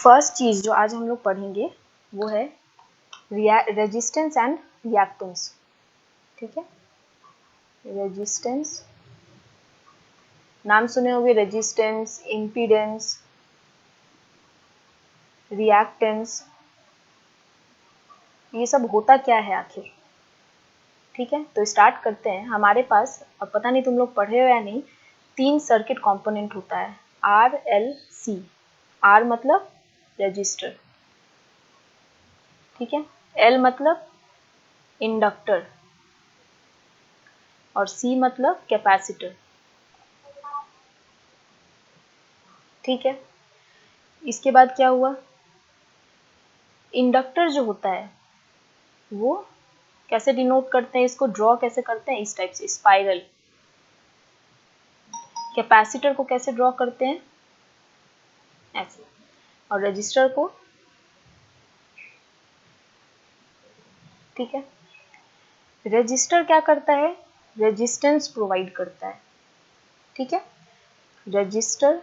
First चीज जो आज हम लोग पढ़ेंगे वो है रेजिस्टेंस एंड रिएक्टेंस। ठीक है, रेजिस्टेंस, नाम सुने होंगे, रेजिस्टेंस, इम्पीडेंस, रिएक्टेंस, ये सब होता क्या है आखिर। ठीक है, तो स्टार्ट करते हैं। हमारे पास, अब पता नहीं तुम लोग पढ़े हो या नहीं, 3 सर्किट कंपोनेंट होता है, आर एल सी। आर मतलब रेजिस्टर, ठीक है, एल मतलब इंडक्टर और सी मतलब कैपेसिटर। ठीक है, इसके बाद क्या हुआ, इंडक्टर जो होता है वो कैसे डिनोट करते हैं, इसको ड्रॉ कैसे करते हैं, इस टाइप से स्पाइरल। कैपेसिटर को कैसे ड्रॉ करते हैं, ऐसे। और रजिस्टर को, ठीक है, रजिस्टर क्या करता है, रेजिस्टेंस प्रोवाइड करता है। ठीक है, रजिस्टर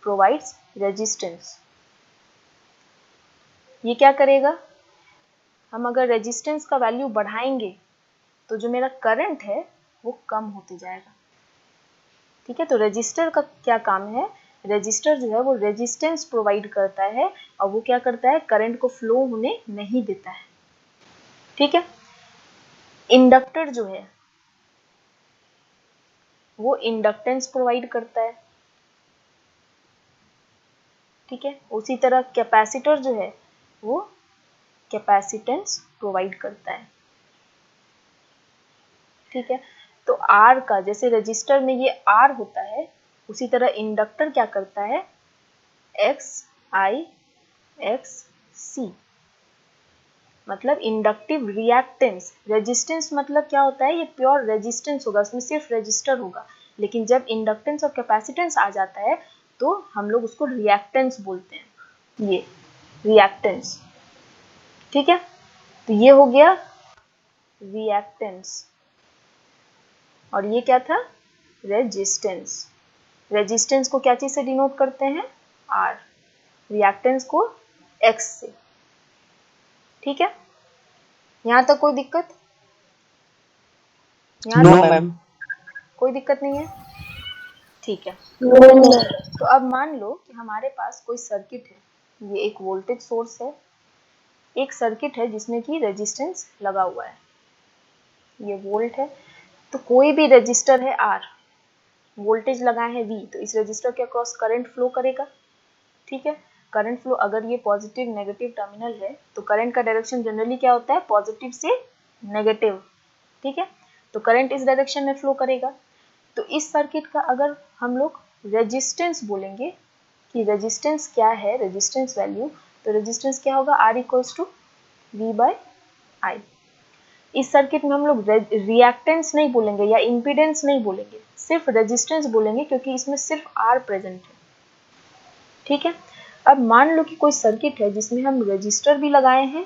प्रोवाइड्स रेजिस्टेंस। ये क्या करेगा, हम अगर रेजिस्टेंस का वैल्यू बढ़ाएंगे तो जो मेरा करंट है वो कम होते जाएगा। ठीक है, तो रजिस्टर का क्या काम है, रजिस्टर जो है वो रेजिस्टेंस प्रोवाइड करता है और वो क्या करता है, करंट को फ्लो होने नहीं देता है। ठीक है, इंडक्टर जो है वो इंडक्टेंस प्रोवाइड करता है। ठीक है, उसी तरह कैपेसिटर जो है वो कैपेसिटेंस प्रोवाइड करता है। ठीक है, तो आर का, जैसे रजिस्टर में ये आर होता है, उसी तरह इंडक्टर क्या करता है, एक्स आई एक्स सी, मतलब इंडक्टिव रिएक्टेंस। रेजिस्टेंस मतलब क्या होता है, ये प्योर रेजिस्टेंस होगा, उसमें सिर्फ रजिस्टर होगा। लेकिन जब इंडक्टेंस और कैपेसिटेंस आ जाता है तो हम लोग उसको रिएक्टेंस बोलते हैं, ये रिएक्टेंस। ठीक है, तो ये हो गया रिएक्टेंस और ये क्या था, रेजिस्टेंस। रेजिस्टेंस को क्या चीज से डिनोट करते हैं, आर, रिएक्टेंस को एक्स से। ठीक है, यहां तक कोई दिक्कत, नो मैम, कोई दिक्कत नहीं है। ठीक है, तो अब मान लो कि हमारे पास कोई सर्किट है, ये एक वोल्टेज सोर्स है, एक सर्किट है जिसमें कि रेजिस्टेंस लगा हुआ है, ये वोल्ट है, तो कोई भी रेजिस्टर है आर, वोल्टेज लगा है वी, तो इस रेजिस्टर के अक्रॉस करंट फ्लो करेगा। ठीक है, करंट फ्लो, अगर ये पॉजिटिव नेगेटिव टर्मिनल है तो करंट का डायरेक्शन जनरली क्या होता है, पॉजिटिव से नेगेटिव। ठीक है, तो करंट इस डायरेक्शन में फ्लो करेगा। तो इस सर्किट का अगर हम लोग रेजिस्टेंस बोलेंगे कि रेजिस्टेंस क्या है, रेजिस्टेंस वैल्यू, तो रेजिस्टेंस क्या होगा, R equals to V by I. इस सर्किट में हम लोग रिएक्टेंस नहीं बोलेंगे या इम्पीडेंस नहीं बोलेंगे, सिर्फ रेजिस्टेंस बोलेंगे क्योंकि इसमें सिर्फ आर प्रेजेंट है। ठीक है, अब मान लो कि कोई सर्किट है जिसमें हम रेजिस्टर भी लगाए हैं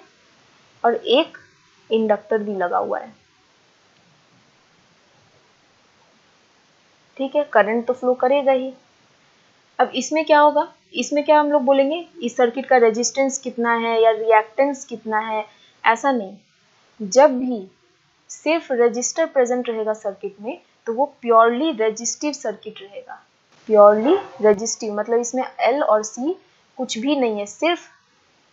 और एक इंडक्टर भी लगा हुआ है। ठीक है, करंट तो फ्लो करेगा ही। अब इसमें क्या होगा, इसमें क्या हम लोग बोलेंगे, इस सर्किट का रेजिस्टेंस कितना है या रिएक्टेंस कितना है, ऐसा नहीं। जब भी सिर्फ रेजिस्टर प्रेजेंट रहेगा सर्किट में तो वो प्योरली रेजिस्टिव सर्किट रहेगा। प्योरली रेजिस्टिव मतलब इसमें एल और सी कुछ भी नहीं है, सिर्फ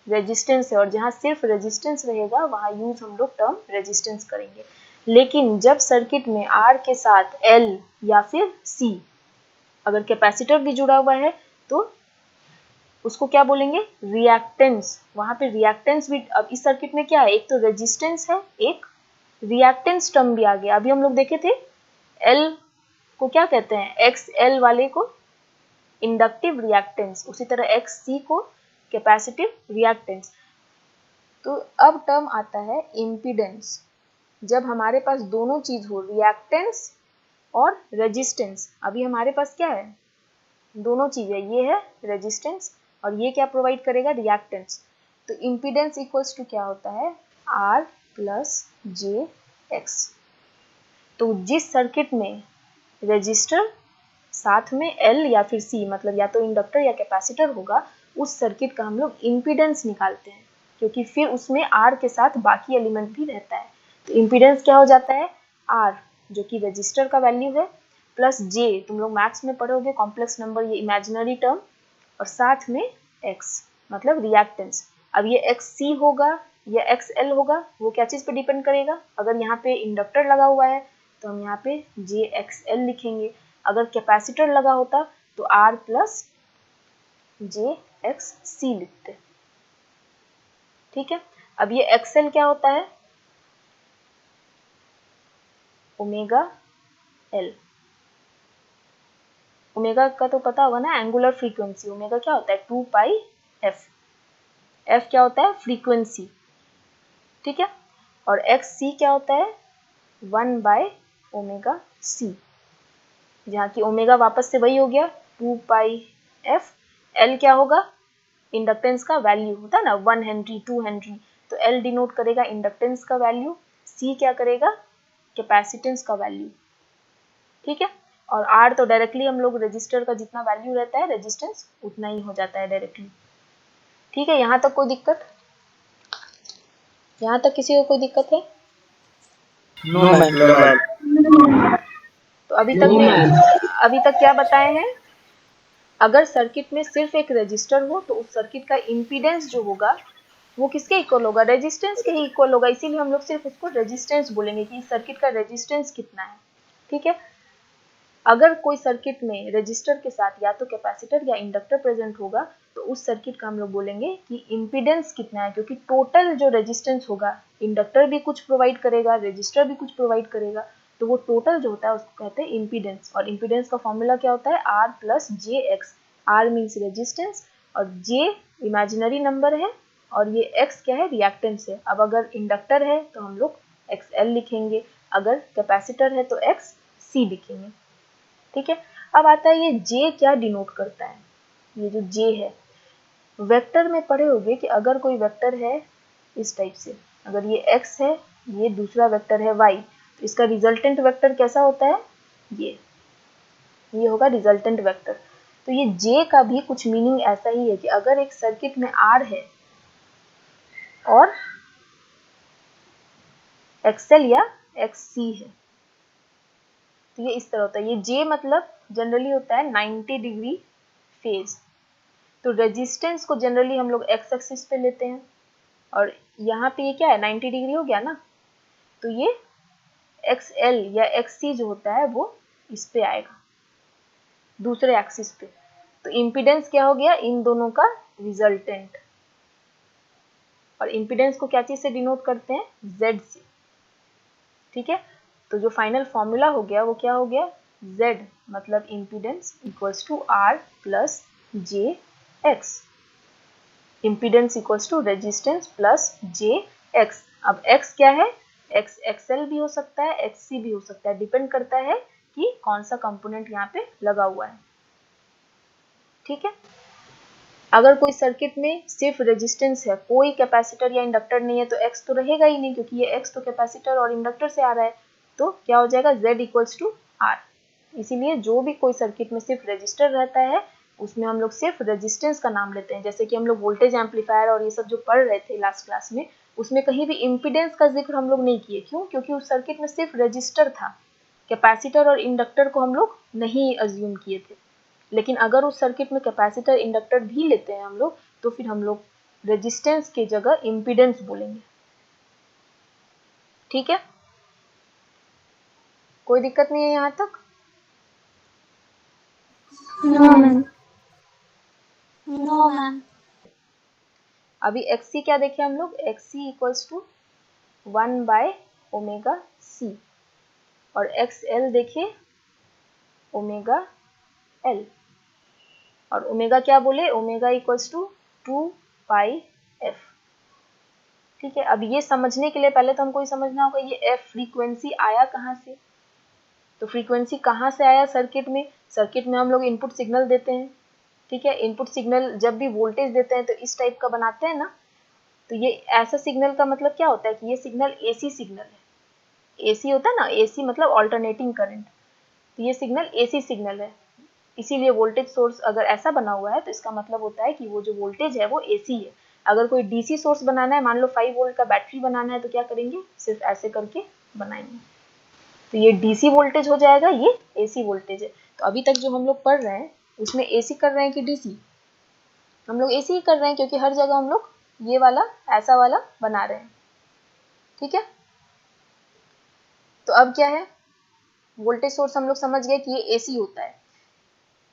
रेजिस्टेंस है, और जहाँ सिर्फ रेजिस्टेंस रहेगा वहाँ यूज हम लोग टर्म रेजिस्टेंस करेंगे। लेकिन जब सर्किट में आर के साथ एल या फिर सी, अगर कैपेसिटर भी जुड़ा हुआ है तो उसको क्या बोलेंगे, रिएक्टेंस। वहां पे रिएक्टेंस भी, अब इस सर्किट में क्या है, एक तो रेजिस्टेंस है, एक रिएक्टेंस टर्म भी आ गया। अभी हम लोग देखे थे एल को क्या कहते हैं, एक्स एल वाले को इंडक्टिव रिएक्टेंस, उसी तरह एक्स सी को कैपेसिटिव रिएक्टेंस। तो अब टर्म आता है इम्पीडेंस, जब हमारे पास दोनों चीज हो, रिएक्टेंस और रेजिस्टेंस। अभी हमारे पास क्या है, दोनों चीजें, ये है रेजिस्टेंस और ये क्या प्रोवाइड करेगा, रिएक्टेंस। तो इम्पीडेंस इक्वल्स टू क्या होता है, आर प्लस जे एक्स। तो जिस सर्किट में रेजिस्टर साथ में L या फिर C, मतलब या तो इंडक्टर या कैपेसिटर होगा, उस सर्किट का हम लोग इम्पीडेंस निकालते हैं, क्योंकि फिर उसमें R के साथ बाकी एलिमेंट भी रहता है। तो इम्पीडेंस क्या हो जाता है, R, जो कि रजिस्टर का वैल्यू है, प्लस J, तुम लोग मैथ्स में पढ़ोगे कॉम्प्लेक्स नंबर, ये इमेजिनरी टर्म, और साथ में X, मतलब रिएक्टेंस। अब ये XC होगा या XL होगा, वो क्या चीज़ पे डिपेंड करेगा। अगर यहाँ पे इंडक्टर लगा हुआ है तो हम यहाँ पे JXL लिखेंगे, अगर कैपेसिटर लगा होता तो R प्लस JXC लिखते। ठीक है, अब ये XL क्या होता है, ओमेगा L। ओमेगा का तो पता होगा ना, एंगुलर फ्रीक्वेंसी। ओमेगा क्या होता है, 2 पाई f। f क्या होता है, फ्रीक्वेंसी। ठीक है, और XC क्या होता है, 1 बाय ओमेगा C, जहाँ की ओमेगा वापस से वही हो गया 2 पाई f। L क्या होगा, इंडक्टेंस का वैल्यू होता है ना, 1 हेनरी 2 हेनरी, तो L डिनोट करेगा इंडक्टेंस का वैल्यू, C क्या करेगा, कैपेसिटेंस का वैल्यू। ठीक है, और R तो डायरेक्टली हम लोग रजिस्टर का जितना वैल्यू रहता है रेजिस्टेंस उतना ही हो जाता है डायरेक्टली। ठीक है, यहाँ तक कोई दिक्कत, यहाँ तक किसी को कोई दिक्कत है? No ma'am. तो अभी तक क्या बताए हैं, अगर सर्किट में सिर्फ एक रजिस्टर हो तो उस सर्किट का इम्पीडेंस जो होगा वो किसके इक्वल होगा, रेजिस्टेंस के ही इक्वल होगा, इसीलिए हम लोग सिर्फ उसको रेजिस्टेंस बोलेंगे कि इस सर्किट का रेजिस्टेंस कितना है। ठीक है, अगर कोई सर्किट में रजिस्टर के साथ या तो कैपेसिटर या इंडक्टर प्रेजेंट होगा तो उस सर्किट का हम लोग बोलेंगे कि इम्पीडेंस कितना है, क्योंकि टोटल जो रेजिस्टेंस होगा, इंडक्टर भी कुछ प्रोवाइड करेगा, रजिस्टर भी कुछ प्रोवाइड करेगा, तो वो टोटल जो होता है उसको कहते हैं इम्पीडेंस। और इम्पीडेंस का फॉर्मूला क्या होता है, R plus JX। R means resistance और J इमेजिनरी नंबर है और ये X क्या है, रिएक्टेंस है। अब अगर इंडक्टर है तो हम लोग XL लिखेंगे, अगर कैपेसिटर है तो XC लिखेंगे। ठीक है, अब आता है ये J क्या डिनोट करता है। ये जो J है, वेक्टर में पढ़े होंगे कि अगर कोई वेक्टर है इस टाइप से, अगर ये X है, ये दूसरा वेक्टर है Y, तो इसका रिजल्टेंट वेक्टर कैसा होता है, ये होगा रिजल्टेंट वेक्टर। तो ये J का भी कुछ मीनिंग ऐसा ही है कि अगर एक सर्किट में R है और XL या XC है, तो ये इस तरह होता है। ये J मतलब जनरली होता है 90 डिग्री फेज। तो रेजिस्टेंस को जनरली हम लोग एक्स एक्सिस पे लेते हैं और यहाँ पे ये क्या है, 90 डिग्री हो गया ना, तो ये XL या XC जो होता है वो इस पे आएगा, दूसरे एक्सिस पे। तो इम्पीडेंस क्या हो गया, इन दोनों का रिजल्टेंट। और इम्पीडेंस को क्या चीज से डिनोट करते हैं, Z से। ठीक है, तो जो फाइनल फॉर्मूला हो गया वो क्या हो गया, Z मतलब impedance equals to R plus JX। Impedance equals to resistance plus JX। अब X क्या है, X XL भी हो सकता है, XC भी हो सकता है, डिपेंड करता है कि कौन सा कंपोनेंट यहाँ पे लगा हुआ है। ठीक है, अगर कोई सर्किट में सिर्फ रेजिस्टेंस है, कोई कैपेसिटर या इंडक्टर नहीं है, तो X तो रहेगा ही नहीं, क्योंकि ये X तो कैपेसिटर और इंडक्टर से आ रहा है। तो क्या हो जाएगा, Z इक्वल्स टू R। इसीलिए जो भी कोई सर्किट में सिर्फ रजिस्टर रहता है उसमें हम लोग सिर्फ रेजिस्टेंस का नाम लेते हैं। जैसे कि हम लोग वोल्टेज एम्पलीफायर और ये सब जो पढ़ रहे थे लास्ट क्लास में, उसमें कहीं भी इम्पीडेंस का जिक्र हम लोग नहीं किए। क्यों, क्योंकि उस सर्किट में सिर्फ रजिस्टर था, कैपेसिटर और इंडक्टर को हम लोग नहीं अज्यूम किए थे। लेकिन अगर उस सर्किट में कैपेसिटर इंडक्टर भी लेते हैं हम लोग, तो फिर हम लोग रेजिस्टेंस की जगह इम्पीडेंस बोलेंगे। ठीक है, कोई दिक्कत नहीं है यहाँ तक? No ma'am. No ma'am. अभी XC क्या देखे हम लोग, XC equals to 1 by omega C, और XL देखिए ओमेगा L, और ओमेगा क्या बोले, omega equals to 2 pi F। ठीक है, अब ये समझने के लिए पहले तो हमको ये समझना होगा ये F फ्रीक्वेंसी आया कहाँ से। तो फ्रीक्वेंसी कहाँ से आया सर्किट में, सर्किट में हम लोग इनपुट सिग्नल देते हैं। ठीक है, इनपुट सिग्नल जब भी वोल्टेज देते हैं तो इस टाइप का बनाते हैं ना, तो ये ऐसा सिग्नल का मतलब क्या होता है कि ये सिग्नल AC सिग्नल है। AC होता है ना, AC मतलब ऑल्टरनेटिंग करंट, तो ये सिग्नल AC सिग्नल है। इसीलिए वोल्टेज सोर्स अगर ऐसा बना हुआ है तो इसका मतलब होता है कि वो जो वोल्टेज है वो एसी है। अगर कोई डीसी सोर्स बनाना है, मान लो 5 वोल्ट का बैटरी बनाना है, तो क्या करेंगे, सिर्फ ऐसे करके बनाएंगे। तो ये डीसी वोल्टेज हो जाएगा, ये एसी वोल्टेज है। तो अभी तक जो हम लोग पढ़ रहे हैं उसमें एसी कर रहे हैं कि डीसी? हम लोग एसी ही कर रहे हैं, क्योंकि हर जगह हम लोग ये वाला ऐसा वाला बना रहे हैं। ठीक है, तो अब क्या है, वोल्टेज सोर्स हम लोग समझ गए कि ये एसी होता है।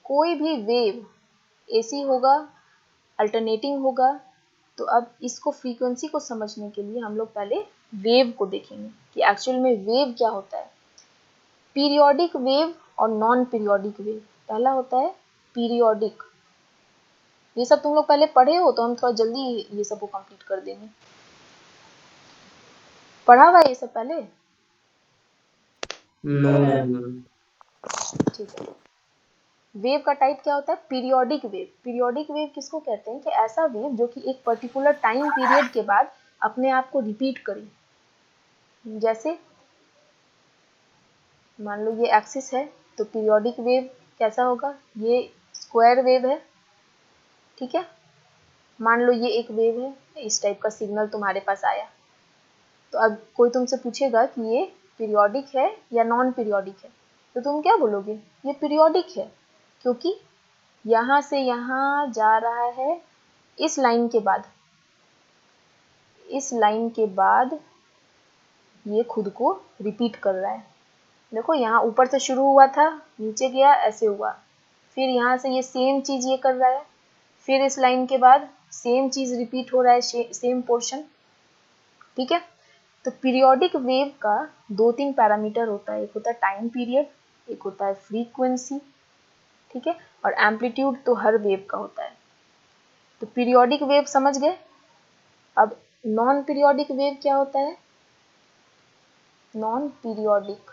कोई भी वेव एसी होगा, अल्टरनेटिंग होगा। तो अब इसको फ्रीक्वेंसी को समझने के लिए हम लोग पहले वेव को देखेंगे कि एक्चुअल में वेव क्या होता है। पीरियोडिक वेव और नॉन पीरियोडिक वेव। पहला होता है पीरियोडिक। ये सब तुम लोग पहले पढ़े हो, तो हम थोड़ा जल्दी ये सब को कंप्लीट कर देंगे। पढ़ा हुआ है ये सब पहले? No ma'am. ठीक है। वेव का टाइप क्या होता है? Periodic wave. पीरियोडिक वेव किसको कहते हैं कि ऐसा वेव जो कि एक पर्टिकुलर टाइम पीरियड के बाद अपने आप को रिपीट करे। जैसे मान लो ये एक्सिस है, तो पीरियोडिक वेव कैसा होगा, ये स्क्वायर वेव है। ठीक है, मान लो ये एक वेव है, इस टाइप का सिग्नल तुम्हारे पास आया। तो अब कोई तुमसे पूछेगा कि ये पीरियोडिक है या नॉन पीरियोडिक है, तो तुम क्या बोलोगे? ये पीरियोडिक है, क्योंकि यहाँ से यहाँ जा रहा है, इस लाइन के बाद, इस लाइन के बाद ये खुद को रिपीट कर रहा है। देखो यहाँ ऊपर से शुरू हुआ था, नीचे गया, ऐसे हुआ, फिर यहाँ से ये सेम चीज़ ये कर रहा है, फिर इस लाइन के बाद सेम चीज़ रिपीट हो रहा है, सेम पोर्शन। ठीक है, तो पीरियोडिक वेव का 2-3 पैरामीटर होता है। एक होता है टाइम पीरियड, एक होता है फ्रीक्वेंसी, ठीक है, और एम्पलीट्यूड तो हर वेव का होता है। तो पीरियोडिक वेव समझ गए। अब नॉन पीरियोडिक वेव क्या होता है? नॉन पीरियोडिक,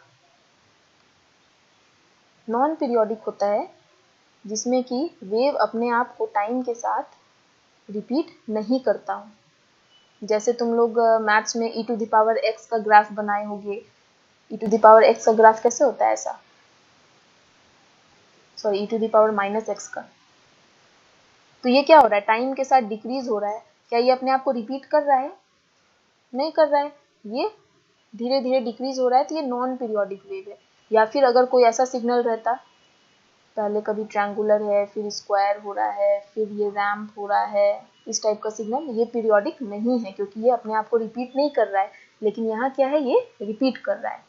नॉन पीरियोडिक होता है जिसमें कि वेव अपने आप को टाइम के साथ रिपीट नहीं करता हूँ। जैसे तुम लोग मैथ्स में e to the power x का ग्राफ बनाए होंगे। e to the power x का ग्राफ कैसे होता है? ऐसा, sorry, e to the power minus x का। तो ये क्या हो रहा है? टाइम के साथ डिक्रीज हो रहा है। क्या ये अपने आप को रिपीट कर रहा है? नहीं कर रहा है, ये धीरे धीरे डिक्रीज हो रहा है। तो ये नॉन पीरियोडिक वेव है। या फिर अगर कोई ऐसा सिग्नल रहता, पहले कभी ट्रायंगुलर है, फिर स्क्वायर हो रहा है, फिर ये रैम्प हो रहा है, इस टाइप का सिग्नल, ये पीरियोडिक नहीं है, क्योंकि ये अपने आप को रिपीट नहीं कर रहा है। लेकिन यहाँ क्या है, ये रिपीट कर रहा है।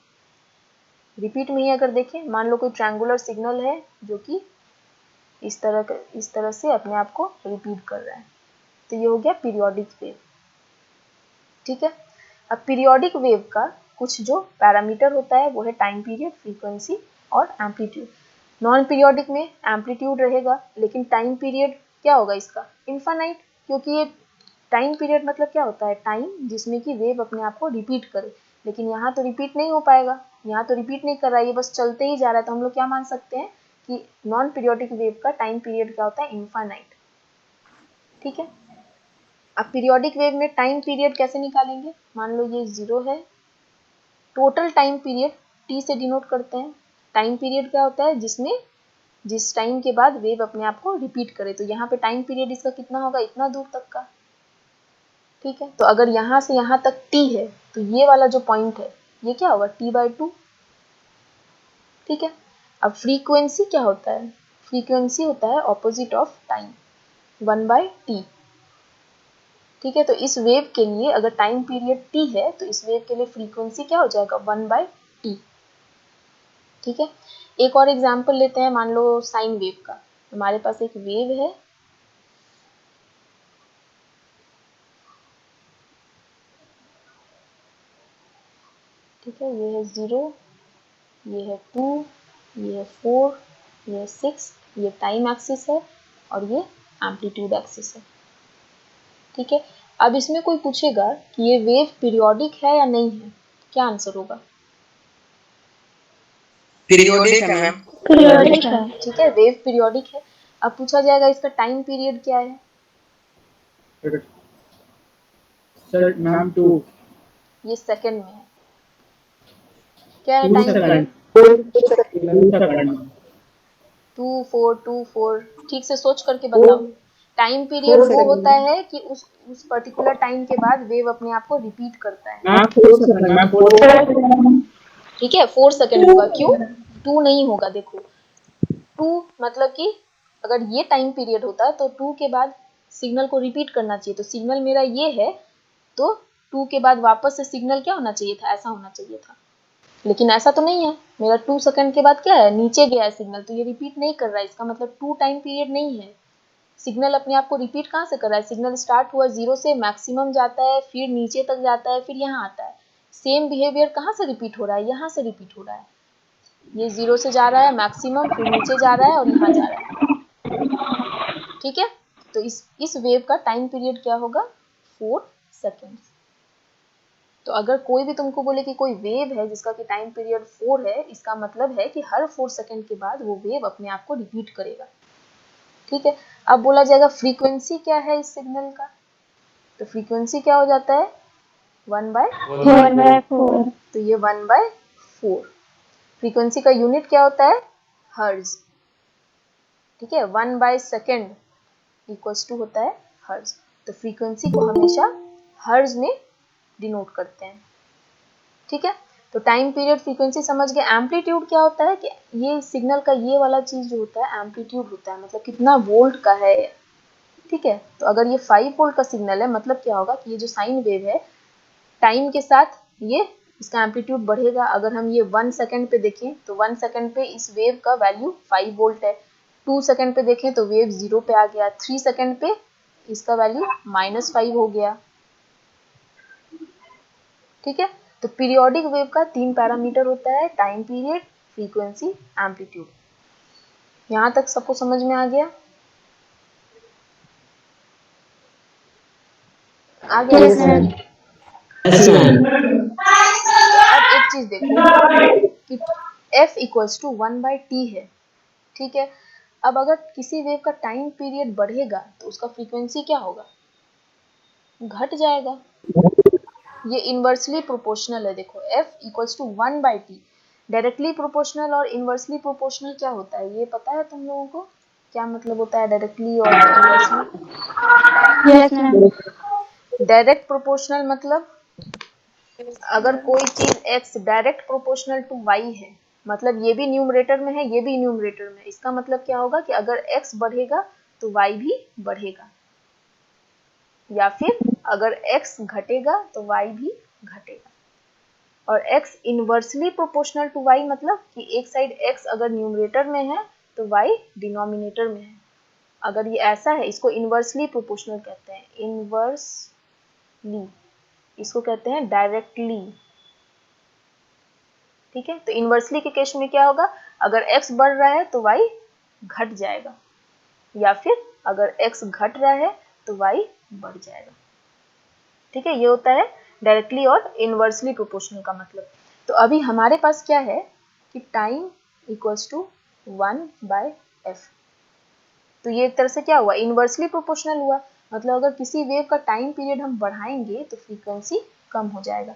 रिपीट में ही अगर देखें, मान लो कोई ट्रायंगुलर सिग्नल है जो कि इस तरह से अपने आप को रिपीट कर रहा है, तो ये हो गया पीरियोडिक वेव। ठीक है, अब पीरियोडिक वेव का कुछ जो पैरामीटर होता है वो है टाइम पीरियड, फ्रीक्वेंसी और एम्पलीट्यूड। नॉन पीरियोडिक में एम्पलीट्यूड रहेगा, लेकिन टाइम पीरियड क्या होगा इसका? इनफाइनाइट, क्योंकि ये टाइम पीरियड मतलब क्या होता है? टाइम जिसमें कि वेव अपने आप को रिपीट करे। लेकिन यहाँ तो रिपीट नहीं हो पाएगा, यहाँ तो रिपीट नहीं कर रहा है, ये बस चलते ही जा रहा है। तो हम लोग क्या मान सकते हैं कि नॉन पीरियोडिक वेव का टाइम पीरियड क्या होता है? इनफाइनाइट। ठीक है, अब पीरियोडिक वेव में टाइम पीरियड कैसे निकालेंगे? मान लो ये 0 है, टोटल टाइम पीरियड टी से डिनोट करते हैं। टाइम पीरियड क्या होता है? जिसमें जिस टाइम के बाद वेव अपने आप को रिपीट करे। तो यहाँ पे टाइम पीरियड इसका कितना होगा? इतना दूर तक का। ठीक है, तो अगर यहाँ से यहाँ तक t है, तो ये वाला जो पॉइंट है ये क्या होगा? t/2। ठीक है, अब फ्रीक्वेंसी क्या होता है? फ्रीक्वेंसी होता है ऑपोजिट ऑफ टाइम, 1/t। ठीक है, तो इस वेव के लिए अगर टाइम पीरियड t है, तो इस वेव के लिए फ्रीक्वेंसी क्या हो जाएगा? 1/t। ठीक है, एक और एग्जांपल लेते हैं। मान लो साइन वेव का। हमारे पास एक वेव है, ठीक है, ये है 0, ये है 2, ये है 4, ये है 6, ये टाइम एक्सिस है और ये एम्पलीट्यूड एक्सिस है। ठीक है, अब इसमें कोई पूछेगा कि ये वेव पीरियोडिक है या नहीं है, क्या आंसर होगा? पीरियोडिक है मैम। पीरियोडिक है। ठीक है, वेव पीरियोडिक है। अब पूछा जाएगा इसका टाइम पीरियड क्या है? सर मैम 2 ये सेकंड में है। क्या है टाइम पीरियड? सेकंड। 2 सेकंड। 2 4 2 4, ठीक से सोच करके बताओ। टाइम पीरियड वो होता है कि उस पर्टिकुलर टाइम के बाद वेव अपने आप को रिपीट करता है। Ma'am 4 second. ठीक है, 4 सेकंड होगा। क्यों 2 नहीं होगा? देखो 2 मतलब कि अगर ये टाइम पीरियड होता तो 2 के बाद सिग्नल को रिपीट करना चाहिए। तो सिग्नल मेरा ये है, तो 2 के बाद वापस से सिग्नल क्या होना चाहिए था? ऐसा होना चाहिए था। लेकिन ऐसा तो नहीं है, मेरा 2 सेकंड के बाद क्या है? नीचे गया है सिग्नल, तो ये रिपीट नहीं कर रहा है। इसका मतलब 2 टाइम पीरियड नहीं है। सिग्नल अपने आप को रिपीट कहाँ से कर रहा है? सिग्नल स्टार्ट हुआ 0 से, मैक्सिमम जाता है, फिर नीचे तक जाता है, फिर यहाँ आता है। सेम बिहेवियर कहाँ से रिपीट हो रहा है? यहाँ से रिपीट हो रहा है। ये 0 से जा रहा है मैक्सिमम, फिर नीचे जा रहा है और यहाँ जा रहा है। ठीक है, तो इस वेव का टाइम पीरियड क्या होगा? 4 सेकेंड। तो अगर कोई भी तुमको बोले कि कोई वेव है जिसका कि टाइम पीरियड 4 है, इसका मतलब है कि हर 4 सेकेंड के बाद वो वेव अपने आप को रिपीट करेगा। ठीक है, अब बोला जाएगा फ्रीक्वेंसी क्या है इस सिग्नल का। तो फ्रीक्वेंसी क्या हो जाता है? 1/4। तो ये 1/4। फ्रीक्वेंसी का यूनिट क्या होता है? हर्ज। ठीक है, 1/सेकेंड इक्वल्स टू होता है हर्ज। तो फ्रीक्वेंसी को हमेशा हर्ज में डिनोट करते हैं। ठीक है, तो टाइम पीरियड फ्रीक्वेंसी समझ गए। एम्पलीट्यूड क्या होता है कि ये सिग्नल का ये वाला चीज जो होता है एम्पलीट्यूड होता है, मतलब कितना वोल्ट का है। ठीक है, तो अगर ये 5 वोल्ट का सिग्नल है, मतलब क्या होगा कि ये जो साइन वेव है टाइम के साथ ये इसका एम्पलीट्यूड बढ़ेगा। अगर हम ये 1 सेकंड पे देखें तो 1 सेकंड पे इस वेव का वैल्यू 5 वोल्ट है। 2 सेकंड पे देखें तो वेव 0 पे आ गया। 3 सेकंड पे इसका वैल्यू -5 हो गया। ठीक है, तो पीरियोडिक वेव का 3 पैरामीटर होता है: टाइम पीरियड, फ्रीक्वेंसी, एम्पलीट्यूड। यहाँ तक सबको समझ में आ गया? आ गया Yes, ना? ma'am. Yes, ma'am. अब एक चीज देखो कि F इक्वल्स टू 1/t है। ठीक है, अब अगर किसी वेव का टाइम पीरियड बढ़ेगा तो उसका फ्रीक्वेंसी क्या होगा? घट जाएगा। ये इनवर्सली प्रोपोर्शनल है। देखो F equals to 1/t। Directly proportional और इनवर्सली प्रोपोर्शनल क्या होता है ये पता है तुम लोगों को? क्या मतलब होता है डायरेक्टली और inversely? Yes, ma'am. Direct proportional मतलब अगर कोई चीज x direct proportional to y है, मतलब ये भी न्यूमरेटर में है, ये भी न्यूमरेटर में है। इसका मतलब क्या होगा कि अगर x बढ़ेगा तो y भी बढ़ेगा, या फिर अगर x घटेगा तो y भी घटेगा। और x inversely proportional to y मतलब कि एक साइड x अगर न्यूमरेटर में है तो y डिनोमिनेटर में है। अगर ये ऐसा है, इसको इनवर्सली प्रोपोर्शनल कहते हैं। इनवर्सली, इसको कहते हैं डायरेक्टली। ठीक है, तो इनवर्सली के केस में क्या होगा? अगर x बढ़ रहा है तो y घट जाएगा, या फिर अगर x घट रहा है तो y बढ़ जाएगा। ठीक है, ये होता है डायरेक्टली और इनवर्सली प्रोपोर्शनल का मतलब। तो अभी हमारे पास क्या है कि टाइम इक्वल्स टू 1/f। तो ये एक तरह से क्या हुआ? इनवर्सली प्रोपोर्शनल हुआ। मतलब अगर किसी वेव का टाइम पीरियड हम बढ़ाएंगे तो फ्रीक्वेंसी कम हो जाएगा।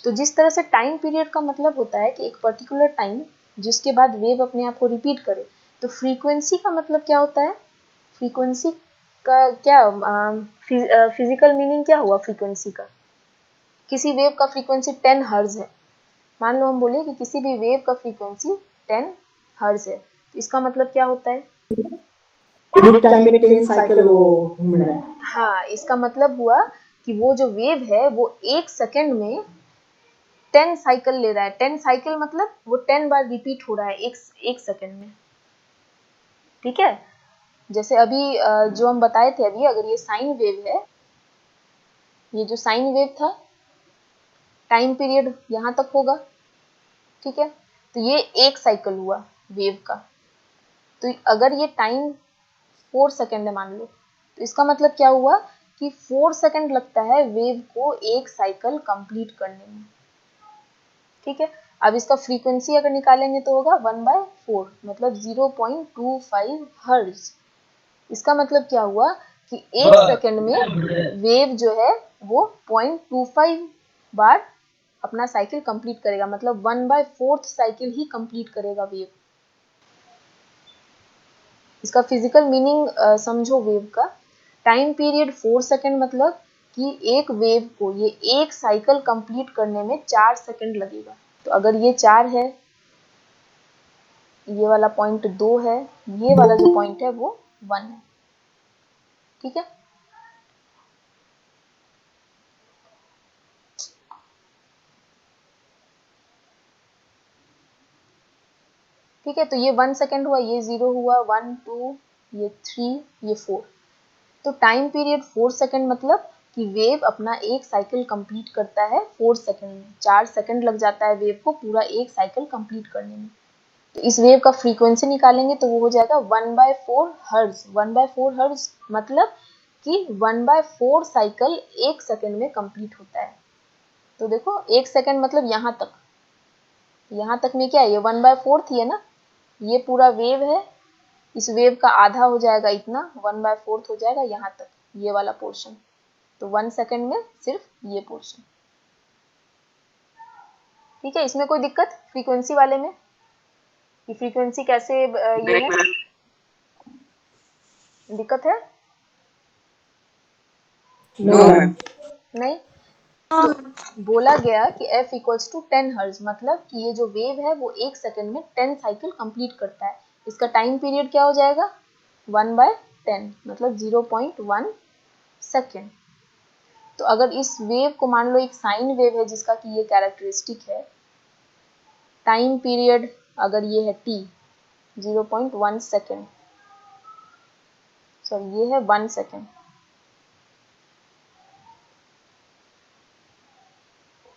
तो जिस तरह से टाइम पीरियड का मतलब होता है कि एक पर्टिकुलर टाइम जिसके बाद वेव अपने आप को रिपीट करे, तो फ्रीक्वेंसी का मतलब क्या होता है? फ्रीक्वेंसी का क्या फिजिकल मीनिंग क्या हुआ फ्रीक्वेंसी का? किसी वेव का फ्रीक्वेंसी 10 हर्ज है। मान लो हम बोले कि किसी भी वेव का फ्रीक्वेंसी 10 हर्ज है, तो इसका मतलब क्या होता है? एक टाइम में 10 साइकिल वो घूम रहा है। हाँ, इसका मतलब हुआ कि वो जो वेव है वो एक सेकंड में 10 साइकिल ले रहा है। 10 साइकिल मतलब वो 10 बार रिपीट हो रहा है एक सेकंड में। ठीक है, जैसे अभी जो हम बताए थे अभी, अगर ये साइन वेव है, ये जो साइन वेव था टाइम पीरियड यहाँ तक होगा। ठीक है, तो ये एक साइकिल हुआ वेव का। तो अगर ये टाइम 4 सेकंड है मान लो, तो इसका मतलब क्या हुआ कि 4 सेकंड लगता है वेव को एक साइकिल कंप्लीट करने में। ठीक है, अब इसका फ्रीक्वेंसी अगर निकालेंगे तो होगा 1/4, मतलब 0.25 हर्ज। इसका मतलब क्या हुआ कि एक सेकंड में वेव जो है वो 0.25 बार अपना साइकिल कंप्लीट करेगा, मतलब 1/4 साइकिल ही कंप्लीट करेगा वेव। इसका फिजिकल मीनिंग समझो वेव का। टाइम पीरियड 4 सेकेंड मतलब कि एक वेव को ये एक साइकिल कंप्लीट करने में 4 सेकेंड लगेगा। तो अगर ये 4 है, ये वाला पॉइंट 2 है, ये वाला जो पॉइंट है वो 1 है। ठीक है, ठीक है। तो ये 1 सेकेंड हुआ, ये 0 हुआ, 1 2, ये 3, ये 4। तो टाइम पीरियड 4 सेकेंड मतलब कि वेव अपना एक साइकिल कंप्लीट करता है 4 सेकेंड में। 4 सेकेंड लग जाता है वेव को पूरा एक साइकिल कंप्लीट करने में। तो इस वेव का फ्रीक्वेंसी निकालेंगे तो वो हो जाएगा 1/4 हर्ट्ज। 1/4 हर्ट्ज मतलब कि 1/4 साइकिल एक सेकेंड में कंप्लीट होता है। तो देखो, एक सेकेंड मतलब यहाँ तक में क्या है, ये 1/4 है ना, ये पूरा वेव है, इस वेव का आधा हो जाएगा इतना, 1/4 हो जाएगा यहाँ तक, ये वाला पोर्शन। तो 1 सेकेंड में सिर्फ ये पोर्शन। ठीक है, इसमें कोई दिक्कत फ्रीक्वेंसी वाले में कि फ्रीक्वेंसी कैसे ये है, दिक्कत है? No ma'am. नहीं। तो बोला गया कि F इक्वल्स टू 10 हर्ज मतलब कि ये जो वेव है वो एक सेकेंड में 10 साइकिल कंप्लीट करता है। इसका टाइम पीरियड क्या हो जाएगा, 1/10 मतलब 0.1 सेकेंड। तो अगर इस वेव को मान लो एक साइन वेव है जिसका कि ये कैरेक्टरिस्टिक है, टाइम पीरियड अगर ये है t 0.1 सेकेंड, सॉरी ये है 1 सेकेंड,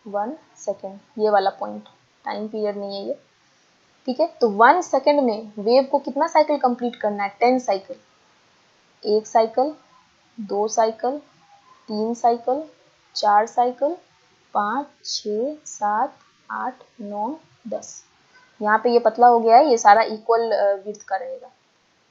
1 सेकेंड, ये वाला पॉइंट टाइम पीरियड नहीं है ये। ठीक है, तो 1 सेकेंड में वेव को कितना साइकिल कंप्लीट करना है, 10 साइकिल। एक साइकिल, 2 साइकिल, 3 साइकिल, 4 साइकिल, 5 6 7 8 9 10। यहाँ पे ये पतला हो गया है, ये सारा इक्वल विड्थ का रहेगा।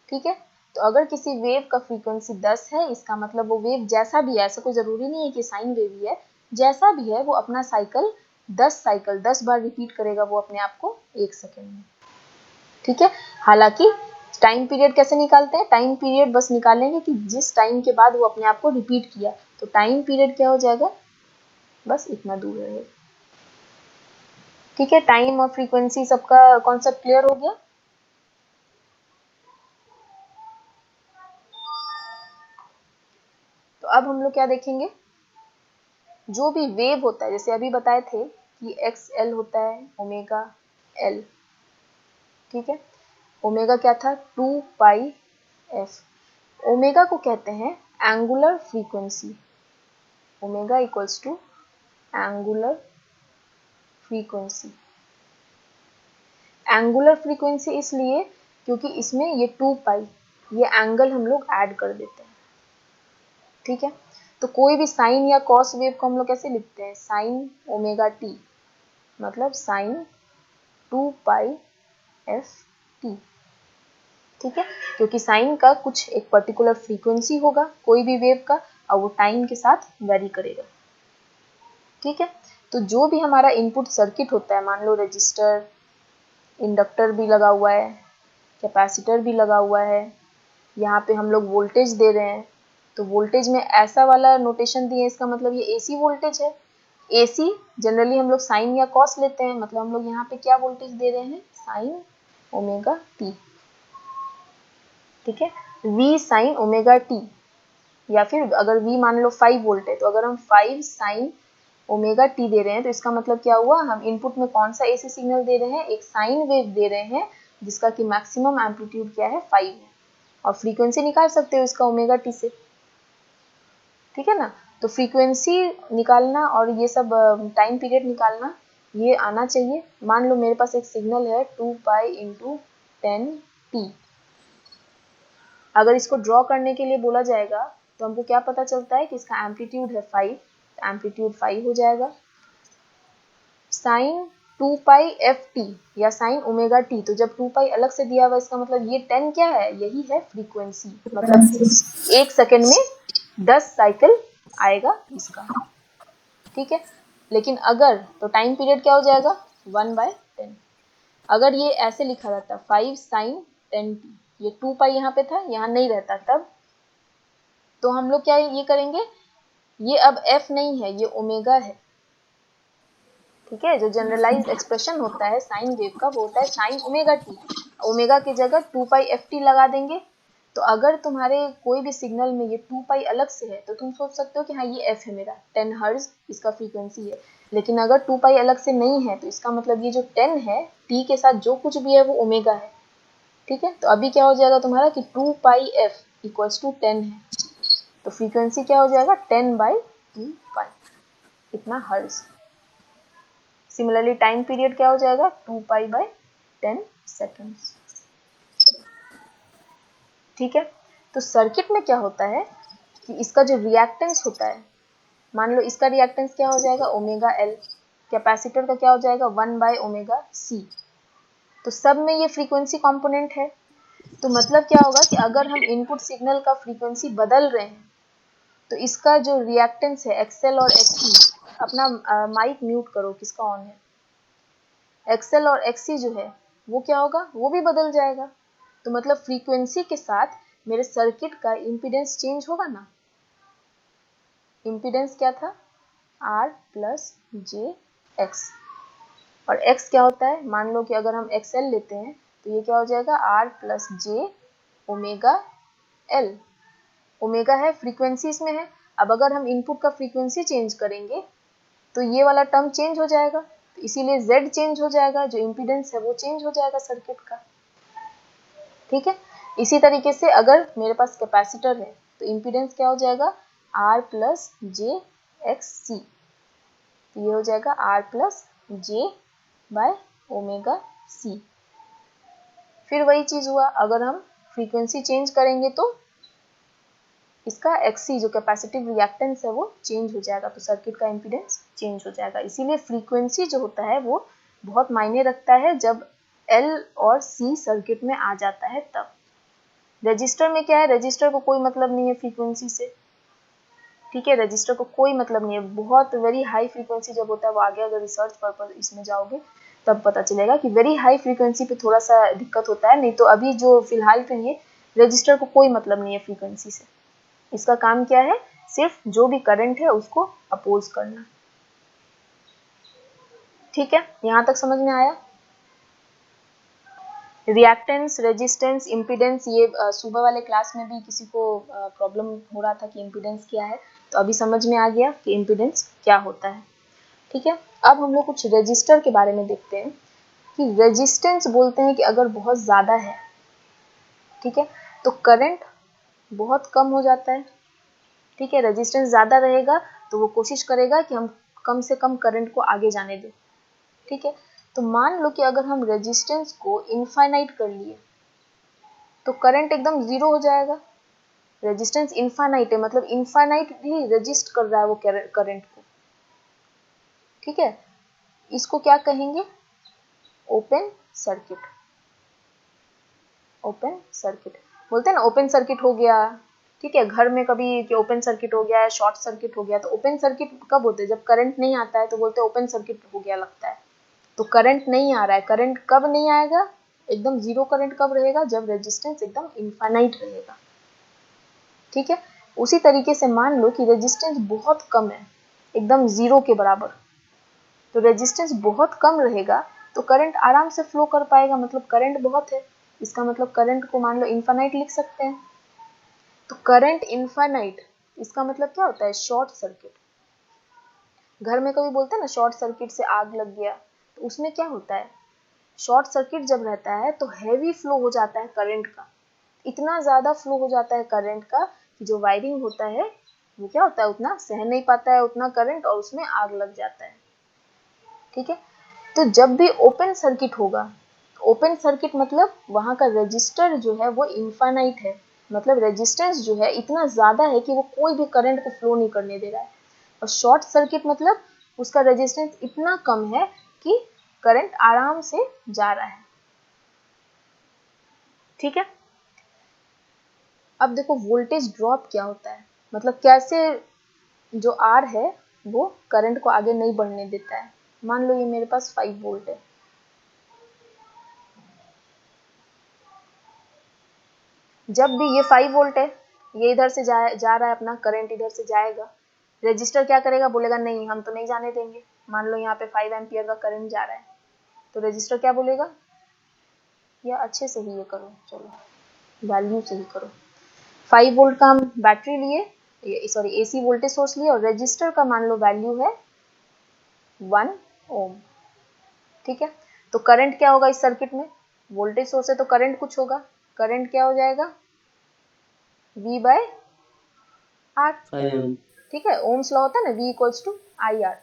ठीक है, तो अगर किसी वेव का फ्रीक्वेंसी 10 है, इसका मतलब वो वेव जैसा भी है, ऐसा कोई जरूरी नहीं है कि साइन वेव ही है, जैसा भी है वो अपना साइकिल 10 बार रिपीट करेगा वो अपने आप को एक सेकेंड में। ठीक है, हालांकि टाइम पीरियड कैसे निकालते हैं, टाइम पीरियड बस निकालेंगे कि जिस टाइम के बाद वो अपने आप को रिपीट किया, तो टाइम पीरियड क्या हो जाएगा, बस इतना दूर रहेगा। ठीक है, टाइम और फ्रीक्वेंसी सबका कॉन्सेप्ट क्लियर हो गया। तो अब हम लोग क्या देखेंगे, जो भी वेव होता है, जैसे अभी बताए थे कि एक्स एल होता है, ओमेगा एल। ठीक है, ओमेगा क्या था, 2πf। ओमेगा को कहते हैं angular frequency. Omega equals to angular frequency. Angular frequency इसलिए क्योंकि इसमें ये 2π, ये एंगल हम लोग ऐड कर देते हैं। ठीक है, तो कोई भी साइन या कॉस वेव को हम लोग कैसे लिखते हैं, साइन ओमेगा टी मतलब साइन 2πft। ठीक है, क्योंकि साइन का कुछ एक पर्टिकुलर फ्रीक्वेंसी होगा कोई भी वेव का, और वो टाइम के साथ वेरी करेगा। ठीक है, तो जो भी हमारा इनपुट सर्किट होता है, मान लो रजिस्टर, इंडक्टर भी लगा हुआ है, कैपेसिटर भी लगा हुआ है, यहाँ पे हम लोग वोल्टेज दे रहे हैं, तो वोल्टेज में ऐसा वाला नोटेशन दिए, इसका मतलब ये एसी वोल्टेज है। एसी जनरली हम लोग साइन या कॉस लेते हैं, मतलब हम लोग यहाँ पे क्या वोल्टेज दे रहे हैं, साइन ओमेगा टी। ठीक है, V साइन ओमेगा टी, या फिर अगर V मान लो 5 वोल्ट है, तो अगर हम 5 साइन ओमेगा टी दे रहे हैं, तो इसका मतलब क्या हुआ, हम इनपुट में कौन सा एसी सिग्नल दे रहे हैं, एक साइन वेव दे रहे हैं जिसका कि मैक्सिमम एम्पलीट्यूड क्या है, 5 है, और फ्रीक्वेंसी निकाल सकते हो इसका ओमेगा टी से। ठीक है ना, तो फ्रीक्वेंसी निकालना और ये सब टाइम पीरियड निकालना ये आना चाहिए। मान लो मेरे पास एक सिग्नल है 2π × 10t, अगर इसको ड्रॉ करने के लिए बोला जाएगा तो हमको क्या पता चलता है कि इसका एम्पलीट्यूड है 5, तो एम्पलीट्यूड 5 हो जाएगा। साइन 2πft या साइन ओमेगा टी, तो जब 2π अलग से दिया हुआ, इसका मतलब ये 10 क्या है, यही है फ्रीक्वेंसी, मतलब एक सेकेंड में 10 साइकिल आएगा इसका। ठीक है, लेकिन अगर तो टाइम पीरियड क्या हो जाएगा, 1/10। अगर ये ऐसे लिखा रहता 5 साइन 10t, ये 2 पाई यहाँ पे था, यहाँ नहीं रहता तब, तो हम लोग क्या ये करेंगे, ये अब f नहीं है, ये ओमेगा है। ठीक है, जो जनरलाइज्ड एक्सप्रेशन होता है साइन वेव का वो होता है साइन ओमेगा टी। ओमेगा की जगह 2 पाई एफ टी लगा देंगे। तो अगर तुम्हारे कोई भी सिग्नल में ये 2 पाई अलग से है तो तुम सोच सकते हो कि हाँ ये एफ है मेरा, 10 हर्ट्ज इसका फ्रीक्वेंसी है। लेकिन अगर 2 पाई अलग से नहीं है तो इसका मतलब ये जो 10 है टी के साथ जो कुछ भी है वो ओमेगा है। ठीक है, तो अभी क्या हो जाएगा तुम्हारा कि 2 पाई एफ इक्वल्स टू 10 है, तो फ्रीक्वेंसी क्या हो जाएगा 10 बाई 2 पाई, इतना हर्ट्ज। सिमिलरली टाइम पीरियड क्या हो जाएगा 2 पाई बाय 10 सेकेंड्स। ठीक है, तो सर्किट में क्या होता है कि इसका जो रिएक्टेंस होता है, मान लो इसका रिएक्टेंस क्या हो जाएगा ओमेगा एल, कैपेसिटर का क्या हो जाएगा 1 बाय ओमेगा सी। तो सब में ये फ्रीक्वेंसी कंपोनेंट है, तो मतलब क्या होगा कि अगर हम इनपुट सिग्नल का फ्रीक्वेंसी बदल रहे हैं तो इसका जो रिएक्टेंस है एक्सएल और एक्ससी, अपना माइक म्यूट करो, किसका ऑन है, एक्सएल और एक्ससी जो है वो क्या होगा, वो भी बदल जाएगा। तो मतलब फ्रीक्वेंसी के साथ मेरे सर्किट का इम्पीडेंस चेंज होगा ना। इम्पीडेंस क्या था R प्लस जे एक्स, और x क्या होता है, मान लो कि अगर हम XL लेते हैं तो ये क्या हो जाएगा R प्लस जे ओमेगा एल। ओमेगा है फ्रीक्वेंसी इसमें है, अब अगर हम इनपुट का फ्रीक्वेंसी चेंज करेंगे तो ये वाला टर्म चेंज हो जाएगा, तो इसीलिए Z चेंज हो जाएगा, जो इम्पीडेंस है वो चेंज हो जाएगा सर्किट का। ठीक है, इसी तरीके से अगर मेरे पास कैपेसिटर है तो इम्पीडेंस क्या हो जाएगा R plus j x c, तो ये हो जाएगा R plus j by omega c. फिर वही चीज हुआ, अगर हम फ्रीक्वेंसी चेंज करेंगे तो इसका एक्सी जो कैपेसिटिव रिएक्टेंस है वो चेंज हो जाएगा, तो सर्किट का इम्पीडेंस चेंज हो जाएगा। इसीलिए फ्रीक्वेंसी जो होता है वो बहुत मायने रखता है जब एल और सी सर्किट में आ जाता है तब। रजिस्टर में क्या है, रजिस्टर को कोई मतलब नहीं है फ्रीक्वेंसी से। ठीक है, रजिस्टर को कोई मतलब नहीं है, बहुत वेरी हाई फ्रीक्वेंसी जब होता है वो आगे अगर रिसर्च पर्पज इसमें जाओगे तब पता चलेगा कि वेरी हाई फ्रीक्वेंसी पे थोड़ा सा दिक्कत होता है, नहीं तो अभी जो फिलहाल के लिए रजिस्टर को कोई मतलब नहीं है फ्रीक्वेंसी से। इसका काम क्या है, सिर्फ जो भी करंट है उसको अपोज करना। ठीक है, यहां तक समझ में आया। रिएक्टेंस, रेजिस्टेंस, इम्पीडेंस, ये सुबह वाले क्लास में भी किसी को प्रॉब्लम हो रहा था कि इम्पीडेंस क्या है, तो अभी समझ में आ गया कि इम्पीडेंस क्या होता है। ठीक है, अब हम लोग कुछ रेजिस्टर के बारे में देखते हैं कि रेजिस्टेंस बोलते हैं कि अगर बहुत ज़्यादा है, ठीक है, तो करंट बहुत कम हो जाता है। ठीक है, रेजिस्टेंस ज़्यादा रहेगा तो वो कोशिश करेगा कि हम कम से कम करंट को आगे जाने दें। ठीक है, तो मान लो कि अगर हम रेजिस्टेंस को इनफाइनाइट कर लिए तो करंट एकदम जीरो हो जाएगा। रेजिस्टेंस इनफाइनाइट है मतलब इनफाइनाइट भी रेजिस्ट कर रहा है वो करंट को। ठीक है, इसको क्या कहेंगे, ओपन सर्किट। ओपन सर्किट बोलते हैं ना, ओपन सर्किट हो गया। ठीक है, घर में कभी कि ओपन सर्किट हो गया है, शॉर्ट सर्किट हो गया, तो ओपन सर्किट कब होते हैं, जब करंट नहीं आता है तो बोलते हैं ओपन सर्किट हो गया लगता है। तो करंट नहीं आ रहा है, करंट कब नहीं आएगा, एकदम जीरो करंट कब रहेगा, जब रेजिस्टेंस एकदम इनफाइनाइट रहेगा। ठीक है, उसी तरीके से मान लो कि रेजिस्टेंस बहुत कम है, एकदम जीरो के बराबर, तो रेजिस्टेंस बहुत कम रहेगा तो करंट आराम से फ्लो कर पाएगा, मतलब करंट बहुत है, इसका मतलब करंट को मान लो इनफाइनाइट लिख सकते हैं। तो करंट इनफाइनाइट, इसका मतलब क्या होता है, शॉर्ट सर्किट। घर में कभी बोलते हैं ना शॉर्ट सर्किट से आग लग गया, तो उसमें क्या होता है, शॉर्ट सर्किट जब रहता है तो हैवी फ्लो हो जाता है करंट का, इतना ज़्यादा फ्लो हो जाता है करंट का कि जो वायरिंग होता है वो क्या होता है, उतना सह नहीं पाता है उतना करंट, और उसमें आग लग जाता है। ठीक है, तो जब भी ओपन सर्किट होगा, ओपन सर्किट मतलब वहाँ का रेजिस्टर जो है वो इनफाइनाइट है, मतलब रेजिस्टेंस जो है इतना ज़्यादा है कि वो कोई भी करंट को फ्लो नहीं करने दे रहा है। और शॉर्ट सर्किट मतलब उसका रेजिस्टेंस इतना कम है कि करंट आराम से जा रहा है। ठीक है, अब देखो वोल्टेज ड्रॉप क्या होता है, मतलब कैसे जो आर है वो करंट को आगे नहीं बढ़ने देता है। मान लो ये मेरे पास 5 वोल्ट है, जब भी ये 5 वोल्ट है, ये इधर से जा रहा है, अपना करंट इधर से जाएगा, रजिस्टर क्या करेगा, बोलेगा नहीं हम तो नहीं जाने देंगे। मान लो यहाँ पे 5 एम्पियर का करंट जा रहा है, तो रजिस्टर क्या बोलेगा, या अच्छे से ही ये करो, चलो वैल्यू से ही करो। 5 वोल्ट का हम बैटरी लिए, सॉरी एसी वोल्टेज सोर्स लिए, और रजिस्टर का मान लो वैल्यू है 1 ओम। ठीक है, तो करंट क्या होगा इस सर्किट में, वोल्टेज सोर्स है तो करंट कुछ होगा, करंट क्या हो जाएगा, V बाय आर। ठीक है, ओम्स लॉ होता है ना, V equals to I R.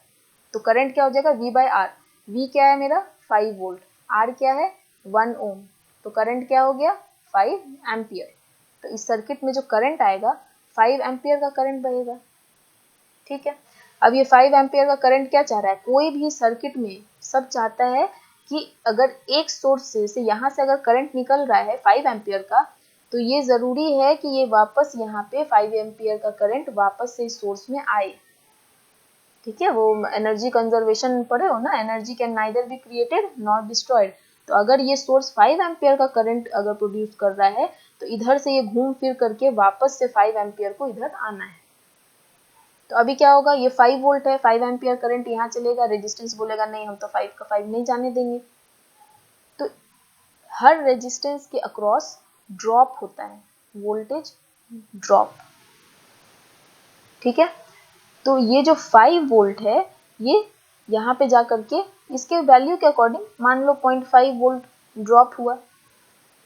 तो करंट क्या हो जाएगा, V बाय आर। V क्या है मेरा 5 वोल्ट, R क्या है 1 ओम, तो करंट क्या हो गया 5 एम्पियर। तो इस सर्किट में जो करंट आएगा 5 एम्पियर का करंट बहेगा। ठीक है, अब ये 5 एम्पियर का करंट क्या चाह रहा है, कोई भी सर्किट में सब चाहता है कि अगर एक सोर्स से यहाँ से अगर करंट निकल रहा है 5 एम्पियर का, तो ये ज़रूरी है कि ये वापस यहाँ पे 5 एम्पियर का करंट वापस से इस सोर्स में आए। ठीक है, वो एनर्जी कंजर्वेशन पढ़े हो ना, energy can neither be created not destroyed. तो अगर ये सोर्स 5 एम्पियर का करंट अगर प्रोड्यूस कर रहा है, तो इधर से ये घूम फिर करके वापस से 5 एम्पियर को इधर आना है। तो अभी क्या होगा, ये 5 वोल्ट है, 5 एम्पियर करंट यहाँ चलेगा, रेजिस्टेंस बोलेगा नहीं हम तो 5 का 5 नहीं जाने देंगे। तो हर रेजिस्टेंस के अक्रॉस ड्रॉप होता है, वोल्टेज ड्रॉप। ठीक है, तो ये जो 5 वोल्ट है, ये यहाँ पे जा करके इसके वैल्यू के अकॉर्डिंग मान लो 0.5 वोल्ट ड्रॉप हुआ,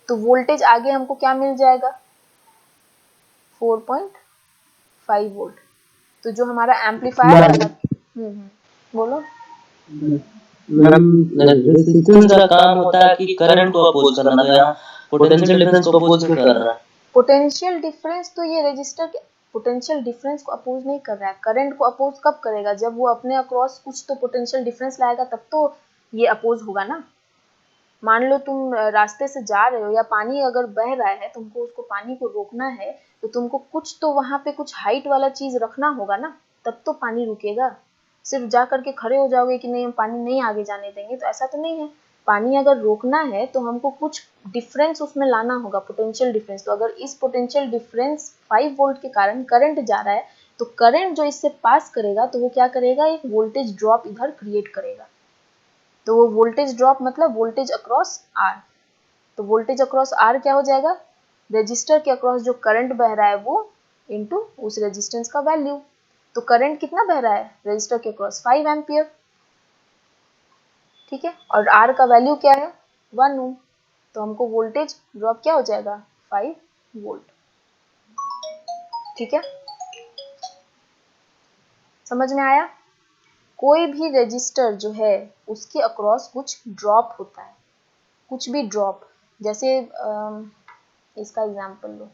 तो वोल्टेज आगे हमको क्या मिल जाएगा 4.5 वोल्ट। तो जो हमारा एम्पलीफायर है ना, बोलो। मैम रेजिस्टेंस का काम होता है कि करंट को अपोज करना, तो यहाँ पोटेंशियल डिफरेंस को अपोज क्यों कर रहा है? पोटेंशियल डिफरेंस तो ये रजिस्टर के पोटेंशियल डिफरेंस को अपोज नहीं कर रहा है, करंट को अपोज कब करेगा, जब वो अपने अक्रॉस कुछ तो पोटेंशियल डिफरेंस लाएगा तब तो ये अपोज होगा ना। मान लो तुम रास्ते से जा रहे हो, या पानी अगर बह रहा है, तुमको उसको पानी को रोकना है, तो तुमको कुछ तो वहां पे कुछ हाइट वाला चीज रखना होगा ना, तब तो पानी रुकेगा। सिर्फ जा करके खड़े हो जाओगे कि नहीं हम पानी नहीं आगे जाने देंगे, तो ऐसा तो नहीं है। पानी अगर रोकना है तो हमको कुछ डिफरेंस उसमें लाना होगा, पोटेंशियल डिफरेंस। तो अगर इस पोटेंशियल डिफरेंस 5 वोल्ट के कारण करंट जा रहा है, तो करंट जो इससे पास करेगा तो वो क्या करेगा, एक वोल्टेज ड्रॉप इधर क्रिएट करेगा। तो वो वोल्टेज ड्रॉप मतलब वोल्टेज अक्रॉस आर। तो वोल्टेज अक्रॉस आर क्या हो जाएगा, रेजिस्टर के अक्रॉस जो करंट बह रहा है वो इनटू उस रेजिस्टेंस का वैल्यू। तो करंट कितना बह रहा है रेजिस्टर के अक्रॉस 5 एम्पियर। ठीक है, और आर का वैल्यू क्या है 1 ओम। तो हमको वोल्टेज ड्रॉप क्या हो जाएगा 5 वोल्ट। ठीक है, समझ में आया। कोई भी रेजिस्टर जो है उसके अक्रॉस कुछ ड्रॉप होता है, कुछ भी ड्रॉप। जैसे इसका एग्जांपल लो,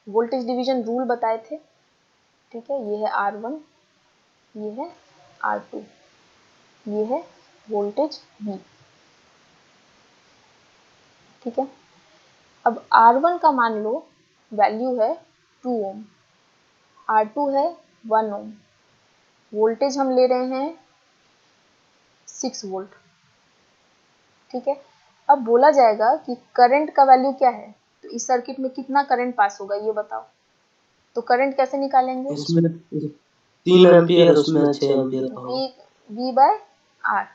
वोल्टेज डिवीजन रूल बताए थे। ठीक है, ये है R1, ये है R2, ये है वोल्टेज V। ठीक है, अब R1 का मान लो वैल्यू है 2 ओम, R2 है 1 ओम, वोल्टेज हम ले रहे हैं 6 वोल्ट। ठीक है, अब बोला जाएगा कि करंट का वैल्यू क्या है, तो इस सर्किट में कितना करंट पास होगा ये बताओ। तो करंट कैसे निकालेंगे, इसमें 3 एम्पियर, उसमें 6 एम्पियर होगा। V by R.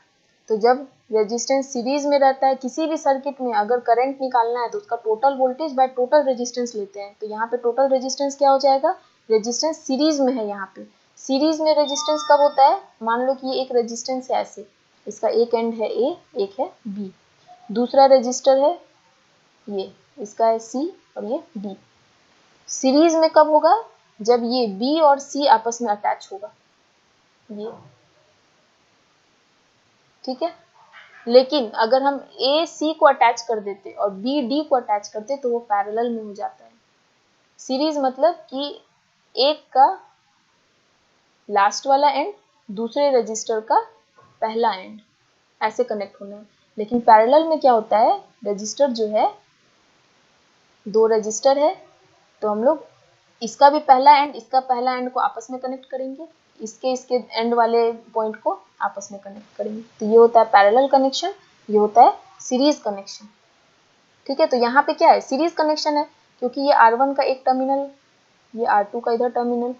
तो जब रेजिस्टेंस सीरीज में रहता है किसी भी सर्किट में, अगर करंट निकालना है तो उसका total voltage by total resistance लेते हैं। तो यहाँ पे टोटल रेजिस्टेंस क्या हो जाएगा, रेजिस्टेंस सीरीज में है। यहाँ पे सीरीज में रेजिस्टेंस कब होता है, मान लो कि ये एक रेजिस्टेंस है ऐसे, इसका एक एंड है A, एक है B, दूसरा रेजिस्टर है ये, इसका है C और ये D। सीरीज में कब होगा, जब ये B और C आपस में अटैच होगा, ये। ठीक है, लेकिन अगर हम A C को अटैच कर देते और B D को अटैच करते तो वो पैरेलल में हो जाता है। सीरीज मतलब कि एक का लास्ट वाला एंड दूसरे रजिस्टर का पहला एंड, ऐसे कनेक्ट होना है। लेकिन पैरेलल में क्या होता है, रजिस्टर जो है, दो रजिस्टर है, तो हम लोग इसका भी पहला एंड इसका पहला एंड को आपस में कनेक्ट करेंगे, इसके एंड वाले पॉइंट को आपस में कनेक्ट करेंगे। तो ये होता है पैरेलल कनेक्शन, ये होता है सीरीज कनेक्शन। ठीक है, तो यहाँ पे क्या है, सीरीज कनेक्शन है, क्योंकि ये R1 का एक टर्मिनल, ये R2 का इधर टर्मिनल,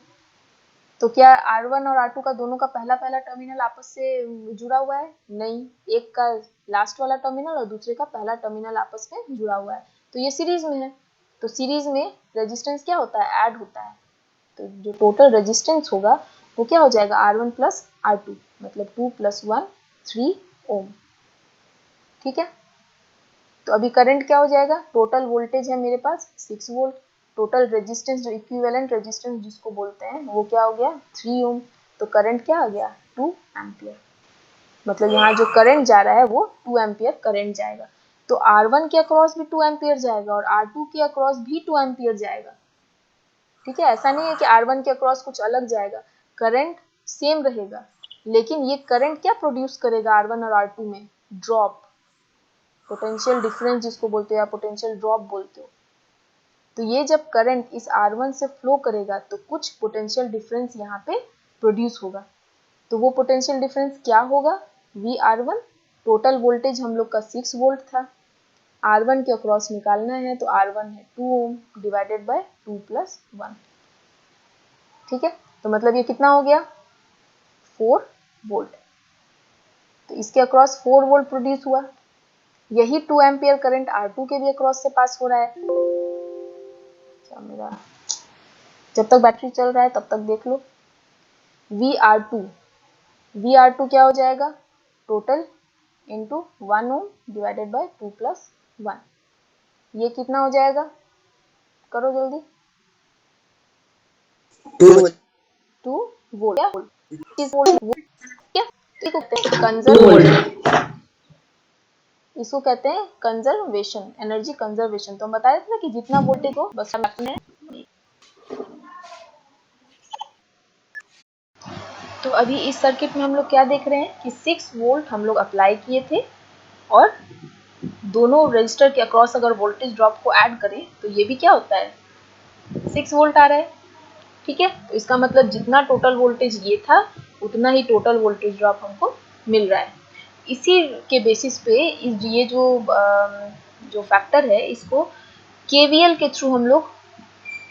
तो क्या R1 और R2 का दोनों का पहला टर्मिनल आपस से जुड़ा हुआ है? नहीं, एक का लास्ट वाला टर्मिनल और दूसरे का पहला टर्मिनल आपस में जुड़ा हुआ है, तो ये सीरीज में है। तो सीरीज में रेजिस्टेंस क्या होता है, ऐड होता है, तो जो टोटल रेजिस्टेंस होगा वो क्या हो जाएगा, R1 प्लस R2, मतलब 2 + 1 3 ओम। ठीक है, तो अभी करंट क्या हो जाएगा, टोटल वोल्टेज है मेरे पास 6 वोल्ट, टोटल रेजिस्टेंस जो इक्विवेलेंट रेजिस्टेंस जिसको बोलते हैं वो क्या हो गया 3 ओम, तो करंट क्या आ गया 2 एम्पियर, मतलब यहाँ जो करंट जा रहा है वो 2 एम्पियर करंट जाएगा। तो R1 के अक्रॉस भी 2 एम्पियर जाएगा और R2 के अक्रॉस भी 2 एम्पियर जाएगा। ठीक है, ऐसा नहीं है कि R1 के अक्रॉस कुछ अलग जाएगा, करंट सेम रहेगा, लेकिन ये करंट क्या प्रोड्यूस करेगा R1 और R2 में, ड्रॉप, पोटेंशियल डिफरेंस जिसको बोलते हो या पोटेंशियल ड्रॉप बोलते हो। तो ये जब करंट इस R1 से फ्लो करेगा तो कुछ पोटेंशियल डिफरेंस यहाँ पे प्रोड्यूस होगा, तो वो पोटेंशियल डिफरेंस क्या होगा, VR1, टोटल वोल्टेज हम लोग का 6 वोल्ट था, R1 के अक्रॉस निकालना है तो R1 है 2 ओम डिवाइडेड बाय 2 + 1। ठीक है, तो मतलब ये कितना हो गया 4 वोल्ट, तो इसके अक्रॉस 4 वोल्ट प्रोड्यूस हुआ, यही 2 एम्पियर करंट R2 के भी अक्रॉस से पास हो रहा है। क्या मेरा, जब तक बैटरी चल रहा है तब तक देख लो, VR2 क्या हो जाएगा, total into 1 ohm divided by 2 + 1, ये कितना हो जाएगा, करो जल्दी, 2 वोल्ट, किस वोल्ट, क्या इसको कहते हैं कंजर्वेशन, इसको कहते हैं कंजर्वेशन, एनर्जी कंजर्वेशन। तो हम बता रहे थे ना कि जितना वोल्टेज हो बस रखना है। तो अभी इस सर्किट में हम लोग क्या देख रहे हैं कि 6 वोल्ट हम लोग अप्लाई किए थे और दोनों रजिस्टर के अक्रॉस अगर वोल्टेज ड्रॉप को ऐड करें तो ये भी क्या होता है 6 वोल्ट आ रहा है। ठीक है, तो इसका मतलब जितना टोटल वोल्टेज ये था उतना ही टोटल वोल्टेज ड्रॉप हमको मिल रहा है। इसी के बेसिस पे ये जो फैक्टर है इसको केवीएल के थ्रू हम लोग,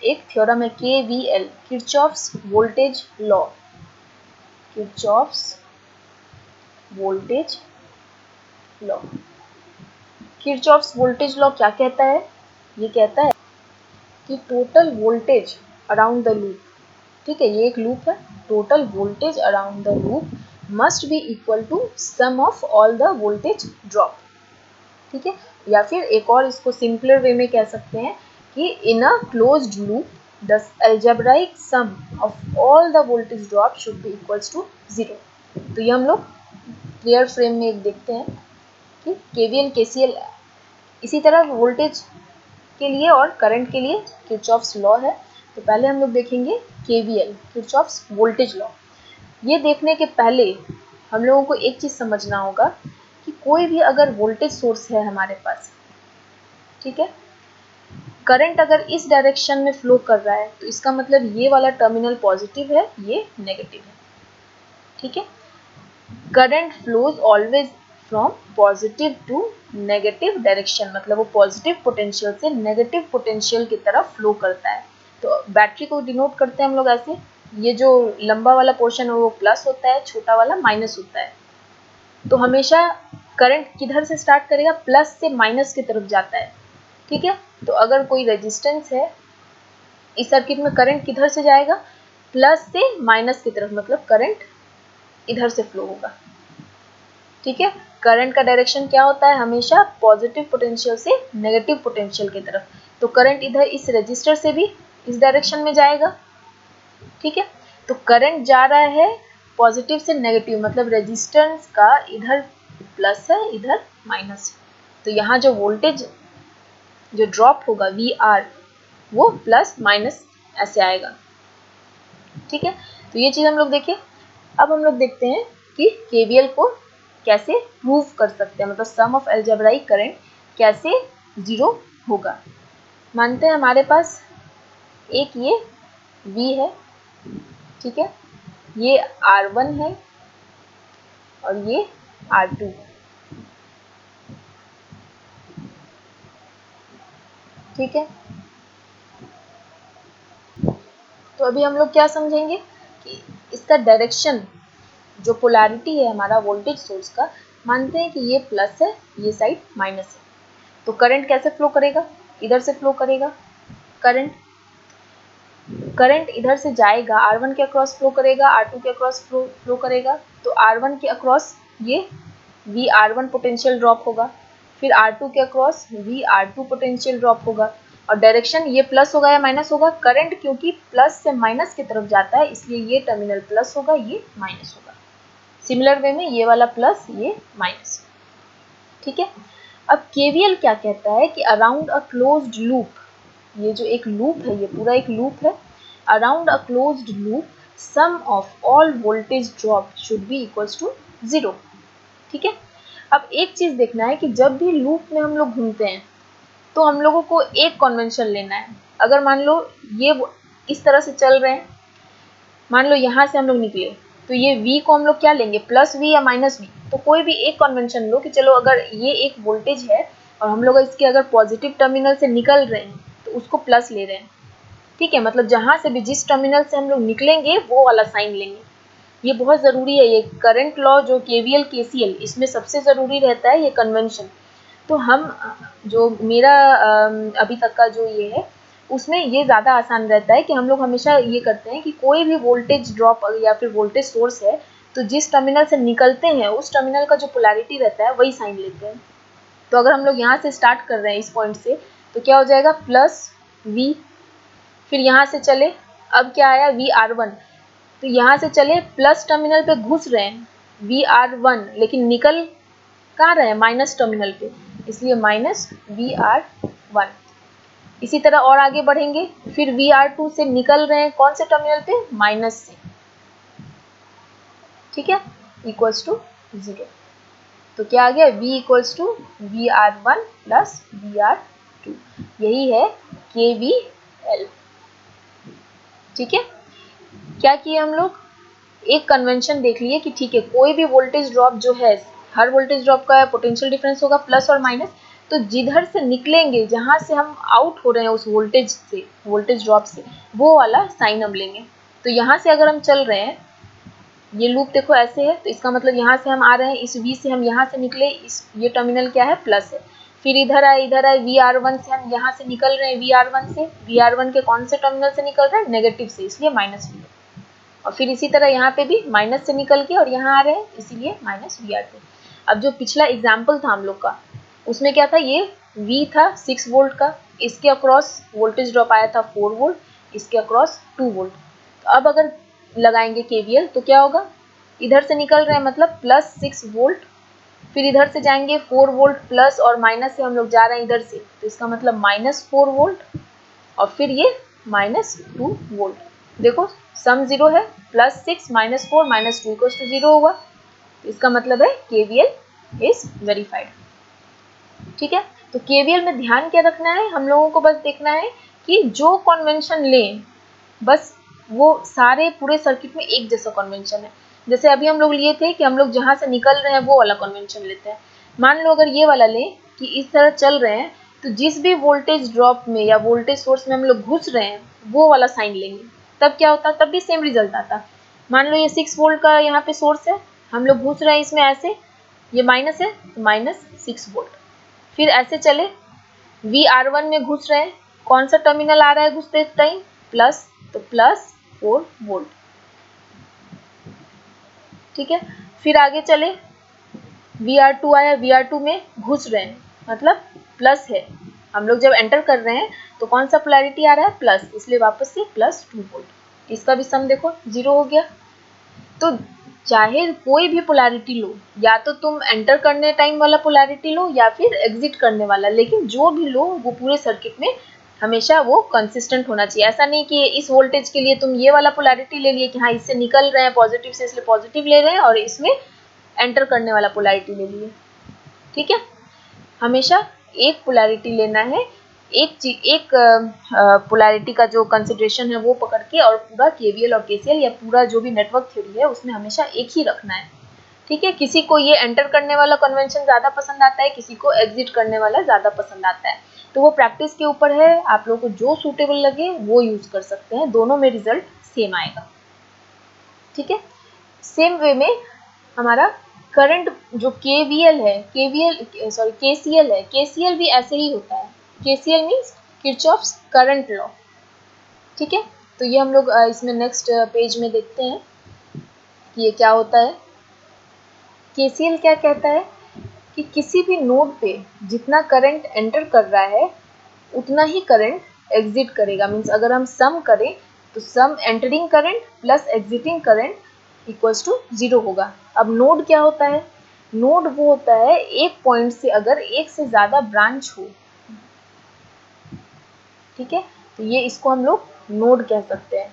एक थ्योरम है KVL, Kirchhoff's voltage law, Kirchhoff's voltage law, Kirchhoff's voltage law क्या कहता है, ये कहता है कि total voltage around the loop, ठीक है ये एक लूप है, total voltage around the loop must be equal to sum of all the voltage drop. ठीक है, या फिर एक और इसको सिंपलर वे में कह सकते हैं कि in a closed loop the algebraic sum of all the voltage drop should be equals to 0। तो ये हम लोग क्लियर फ्रेम में एक देखते हैं कि केवीएल केसीएल इसी तरह वोल्टेज के लिए और करंट के लिए किरचॉफ्स लॉ है। तो पहले हम लोग देखेंगे केवीएल, किरचॉफ्स वोल्टेज लॉ। ये देखने के पहले हम लोगों को एक चीज समझना होगा कि कोई भी अगर वोल्टेज सोर्स है हमारे पास, ठीक है, करंट अगर इस डायरेक्शन में फ्लो कर रहा है तो इसका मतलब ये वाला टर्मिनल पॉजिटिव है, ये नेगेटिव है। ठीक है, current flows always from positive to negative direction, मतलब वो पॉजिटिव पोटेंशियल से नेगेटिव पोटेंशियल की तरफ फ्लो करता है। तो बैटरी को डिनोट करते हैं हम लोग ऐसे, ये जो लंबा वाला पोर्शन है वो प्लस होता है, छोटा वाला माइनस होता है। तो हमेशा करंट किधर से स्टार्ट करेगा, प्लस से माइनस की तरफ जाता है। ठीक है, तो अगर कोई रेजिस्टेंस है इस सर्किट में, करंट किधर से जाएगा, प्लस से माइनस की तरफ, मतलब करंट इधर से फ्लो होगा। ठीक है, करंट का डायरेक्शन क्या होता है, हमेशा पॉजिटिव पोटेंशियल से नेगेटिव पोटेंशियल की तरफ। तो करंट इधर इस रेजिस्टर से भी इस डायरेक्शन में जाएगा। ठीक है, तो करंट जा रहा है पॉजिटिव से नेगेटिव, मतलब रेजिस्टेंस का इधर प्लस है इधर माइनस है। तो यहाँ जो वोल्टेज जो ड्रॉप होगा VR वो प्लस माइनस ऐसे आएगा। ठीक है, तो ये चीज हम लोग देखें। अब हम लोग देखते हैं कि केवीएल को कैसे प्रूव कर सकते हैं, मतलब सम ऑफ अलजेब्राइक करंट कैसे 0 होगा। मानते हैं हमारे पास एक ये V है, ठीक है, ये R1 है और ये R2 है। ठीक है, तो अभी हम लोग क्या समझेंगे कि इसका डायरेक्शन, जो पोलैरिटी है हमारा वोल्टेज सोर्स का, मानते हैं कि ये प्लस है, ये साइड माइनस है, तो करंट कैसे फ्लो करेगा, इधर से फ्लो करेगा। करंट इधर से जाएगा, R1 के अक्रॉस फ्लो करेगा, R2 के अक्रॉस फ्लो करेगा, तो R1 के अक्रॉस ये VR1 पोटेंशियल ड्रॉप होगा, फिर R2 के अक्रॉस VR2 पोटेंशियल ड्रॉप होगा, और डायरेक्शन ये प्लस होगा या माइनस होगा, करंट क्योंकि प्लस से माइनस की तरफ जाता है इसलिए ये टर्मिनल प्लस होगा, ये माइनस होगा। सिमिलर वे में ये वाला प्लस, ये माइनस। ठीक है, अब केवीएल क्या कहता है कि अराउंड अ क्लोज्ड लूप, ये जो एक लूप है, ये पूरा एक लूप है, around a closed loop sum of all voltage drop should be equals to 0। ठीक है, अब एक चीज देखना है कि जब भी लूप में हम लोग घूमते हैं तो हम लोगों को एक कन्वेंशन लेना है। अगर मान लो ये इस तरह से चल रहे हैं, मान लो यहाँ से हम लोग निकले, तो ये v को हम लोग क्या लेंगे, प्लस v या माइनस v, तो कोई भी एक कन्वेंशन लो कि चलो अगर ये एक वोल्टेज है और हम लोग इसके अगर पॉजिटिव टर्मिनल से निकल रहे हैं तो उसको प्लस ले रहे हैं। ठीक है, मतलब जहाँ से भी जिस टर्मिनल से हम लोग निकलेंगे वो वाला साइन लेंगे। ये बहुत ज़रूरी है, ये करंट लॉ जो केवीएल केसीएल, इसमें सबसे ज़रूरी रहता है ये कन्वेंशन। तो हम जो मेरा अभी तक का जो ये है उसमें ये ज़्यादा आसान रहता है कि हम लोग हमेशा ये करते हैं कि कोई भी वोल्टेज ड्रॉप या फिर वोल्टेज सोर्स है तो जिस टर्मिनल से निकलते हैं उस टर्मिनल का जो पोलैरिटी रहता है वही साइन लेते हैं। तो अगर हम लोग यहाँ से स्टार्ट कर रहे हैं इस पॉइंट से, तो क्या हो जाएगा, प्लस v, फिर यहाँ से चले, अब क्या आया VR1, तो यहाँ से चले प्लस टर्मिनल पे घुस रहे हैं VR1, लेकिन निकल कहाँ रहे हैं, माइनस टर्मिनल पे, इसलिए माइनस VR1। इसी तरह और आगे बढ़ेंगे, फिर VR2 से निकल रहे हैं कौन से टर्मिनल पे, माइनस से। ठीक है, इक्वल्स टू 0, तो क्या आ गया, V equals to VR1 plus VR2, यही है KVL। ठीक है, क्या किए हम लोग, एक कन्वेंशन देख लिए कि ठीक है कोई भी वोल्टेज ड्रॉप जो है, हर वोल्टेज ड्रॉप का पोटेंशियल डिफरेंस होगा प्लस और माइनस, तो जिधर से निकलेंगे, जहां से हम आउट हो रहे हैं उस वोल्टेज से, वोल्टेज ड्रॉप से, वो वाला साइन हम लेंगे। तो यहाँ से अगर हम चल रहे हैं, ये लूप देखो ऐसे है, तो इसका मतलब यहाँ से हम आ रहे हैं, इस V से हम यहाँ से निकले, इस ये टर्मिनल क्या है, प्लस है, फिर इधर आए VR1 से हम यहाँ से निकल रहे हैं, VR1 से, VR1 के कौन से टर्मिनल से निकल रहे हैं, नेगेटिव से, इसलिए माइनस V, और फिर इसी तरह यहाँ पे भी माइनस से निकल के और यहाँ आ रहे हैं, इसीलिए माइनस VR2। अब जो पिछला एग्जाम्पल था हम लोग का, उसमें क्या था, ये V था 6 वोल्ट का, इसके अक्रॉस वोल्टेज ड्रॉप आया था 4 वोल्ट, इसके अक्रॉस 2 वोल्ट। तो अब अगर लगाएंगे KVL तो क्या होगा, इधर से निकल रहे हैं मतलब प्लस 6 वोल्ट, फिर इधर से जाएंगे 4 वोल्ट प्लस और माइनस से हम लोग जा रहे हैं इधर से, तो इसका मतलब माइनस 4 वोल्ट, और फिर ये माइनस 2 वोल्ट। देखो सम 0 है, plus 6 minus 4 minus 2 equals to 0 होगा, तो इसका मतलब है KVL इज वेरीफाइड। ठीक है, तो KVL में ध्यान क्या रखना है, हम लोगों को बस देखना है कि जो कन्वेंशन लें, बस वो सारे पूरे सर्किट में एक जैसा कन्वेंशन है। जैसे अभी हम लोग लिए थे कि हम लोग जहाँ से निकल रहे हैं वो वाला कन्वेंशन लेते हैं। मान लो अगर ये वाला लें कि इस तरह चल रहे हैं, तो जिस भी वोल्टेज ड्रॉप में या वोल्टेज सोर्स में हम लोग घुस रहे हैं वो वाला साइन लेंगे, तब क्या होता, तब भी सेम रिजल्ट आता। मान लो ये 6 वोल्ट का यहाँ पे सोर्स है, हम लोग घुस रहे हैं इसमें ऐसे, ये माइनस है तो माइनस 6 वोल्ट, फिर ऐसे चले VR1 में घुस रहे हैं, कौन सा टर्मिनल आ रहा है घुसते टाइम, प्लस, तो प्लस 4 वोल्ट। ठीक है, फिर आगे चले, VR2 आया, VR2 में घुस रहे हैं मतलब प्लस है, हम लोग जब एंटर कर रहे हैं तो कौन सा पोलैरिटी आ रहा है, प्लस, इसलिए वापस से प्लस 2 वोल्ट। इसका भी सम देखो 0 हो गया। तो चाहे कोई भी पोलैरिटी लो, या तो तुम एंटर करने टाइम वाला पोलैरिटी लो या फिर एग्जिट करने वाला, लेकिन जो भी लो वो पूरे सर्किट में हमेशा वो कंसिस्टेंट होना चाहिए। ऐसा नहीं कि इस वोल्टेज के लिए तुम ये वाला पोलैरिटी ले लिए कि हाँ इससे निकल रहे हैं पॉजिटिव से इसलिए पॉजिटिव ले रहे हैं, और इसमें एंटर करने वाला पोलैरिटी ले लिए। ठीक है, हमेशा एक पोलैरिटी लेना है, एक पोलैरिटी का जो कंसिडरेशन है वो पकड़ के, और पूरा KVL और KCL या पूरा जो भी नेटवर्क थ्योरी है उसमें हमेशा एक ही रखना है। ठीक है, किसी को ये एंटर करने वाला कन्वेंशन ज़्यादा पसंद आता है, किसी को एग्जिट करने वाला ज़्यादा पसंद आता है। तो वो प्रैक्टिस के ऊपर है, आप लोगों को जो सूटेबल लगे वो यूज कर सकते हैं, दोनों में रिजल्ट सेम आएगा। ठीक है, सेम वे में हमारा करंट जो केवीएल है, केसीएल है, केसीएल भी ऐसे ही होता है। KCL means Kirchhoff's current law. ठीक है, तो ये हम लोग इसमें नेक्स्ट पेज में देखते हैं कि ये क्या होता है। केसीएल क्या कहता है कि किसी भी नोड पे जितना करंट एंटर कर रहा है उतना ही करंट एग्जिट करेगा। मीन्स अगर हम सम करें तो sum entering current plus exiting current equals to 0 होगा। अब नोड क्या होता है? नोड वो होता है एक पॉइंट से अगर एक से ज़्यादा ब्रांच हो। ठीक है, तो ये इसको हम लोग नोड कह सकते हैं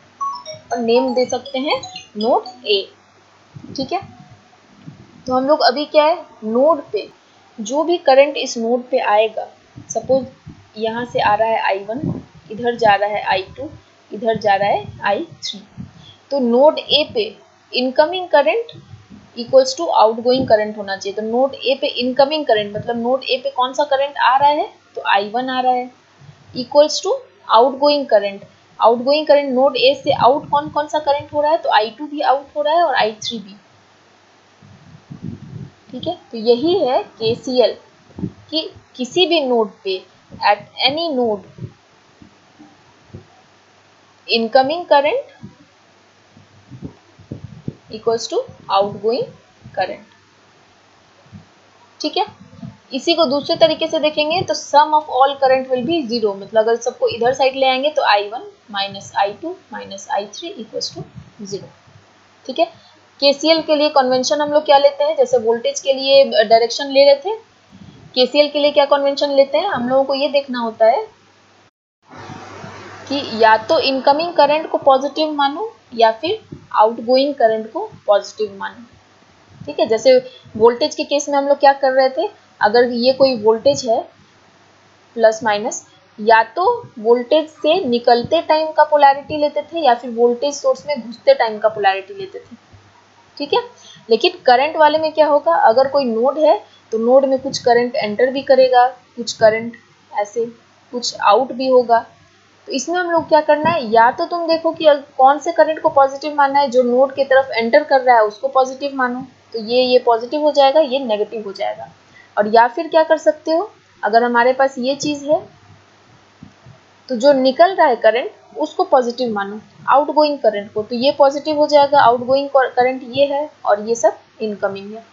और नेम दे सकते हैं नोड ए। ठीक है, तो हम लोग अभी क्या है, नोड पे जो भी करंट इस नोड पे आएगा, सपोज यहाँ से आ रहा है I1, इधर जा रहा है I2, इधर जा रहा है I3, तो नोड ए पे incoming current equals to outgoing current होना चाहिए। तो नोड ए पे इनकमिंग करंट मतलब नोड ए पे कौन सा करंट आ रहा है, तो I1 आ रहा है, equals to outgoing current. Outgoing current node A से आउट कौन कौन सा करंट हो रहा है, तो I2 भी आउट हो रहा है और I3 भी। ठीक है, तो यही है केसीएल कि किसी भी नोड पे at any node incoming current equals to outgoing current. ठीक है, इसी को दूसरे तरीके से देखेंगे तो sum of all current will be 0, मतलब अगर सबको इधर साइड ले आएंगे तो I1 minus I2 minus I3 equals to 0। ठीक है, केसीएल के लिए कन्वेंशन हम लोग क्या लेते हैं, जैसे वोल्टेज के लिए डायरेक्शन ले रहे थे, केसीएल के लिए क्या कन्वेंशन लेते हैं, हम लोगों को ये देखना होता है कि या तो इनकमिंग करंट को पॉजिटिव मानो या फिर आउटगोइंग करंट को पॉजिटिव मानो। ठीक है, जैसे वोल्टेज के केस में हम लोग क्या कर रहे थे, अगर ये कोई वोल्टेज है प्लस माइनस, या तो वोल्टेज से निकलते टाइम का पोलैरिटी लेते थे या फिर वोल्टेज सोर्स में घुसते टाइम का पोलैरिटी लेते थे। ठीक है, लेकिन करंट वाले में क्या होगा, अगर कोई नोड है तो नोड में कुछ करंट एंटर भी करेगा, कुछ करंट ऐसे कुछ आउट भी होगा। तो इसमें हम लोग क्या करना है, या तो तुम देखो कि कौन से करंट को पॉजिटिव मानना है, जो नोड की तरफ एंटर कर रहा है उसको पॉजिटिव मानो, तो ये पॉजिटिव हो जाएगा, ये नेगेटिव हो जाएगा। और या फिर क्या कर सकते हो, अगर हमारे पास ये चीज़ है तो जो निकल रहा है करंट उसको पॉजिटिव मानो, आउटगोइंग करंट को, तो ये पॉजिटिव हो जाएगा, आउटगोइंग करंट ये है और ये सब इनकमिंग है।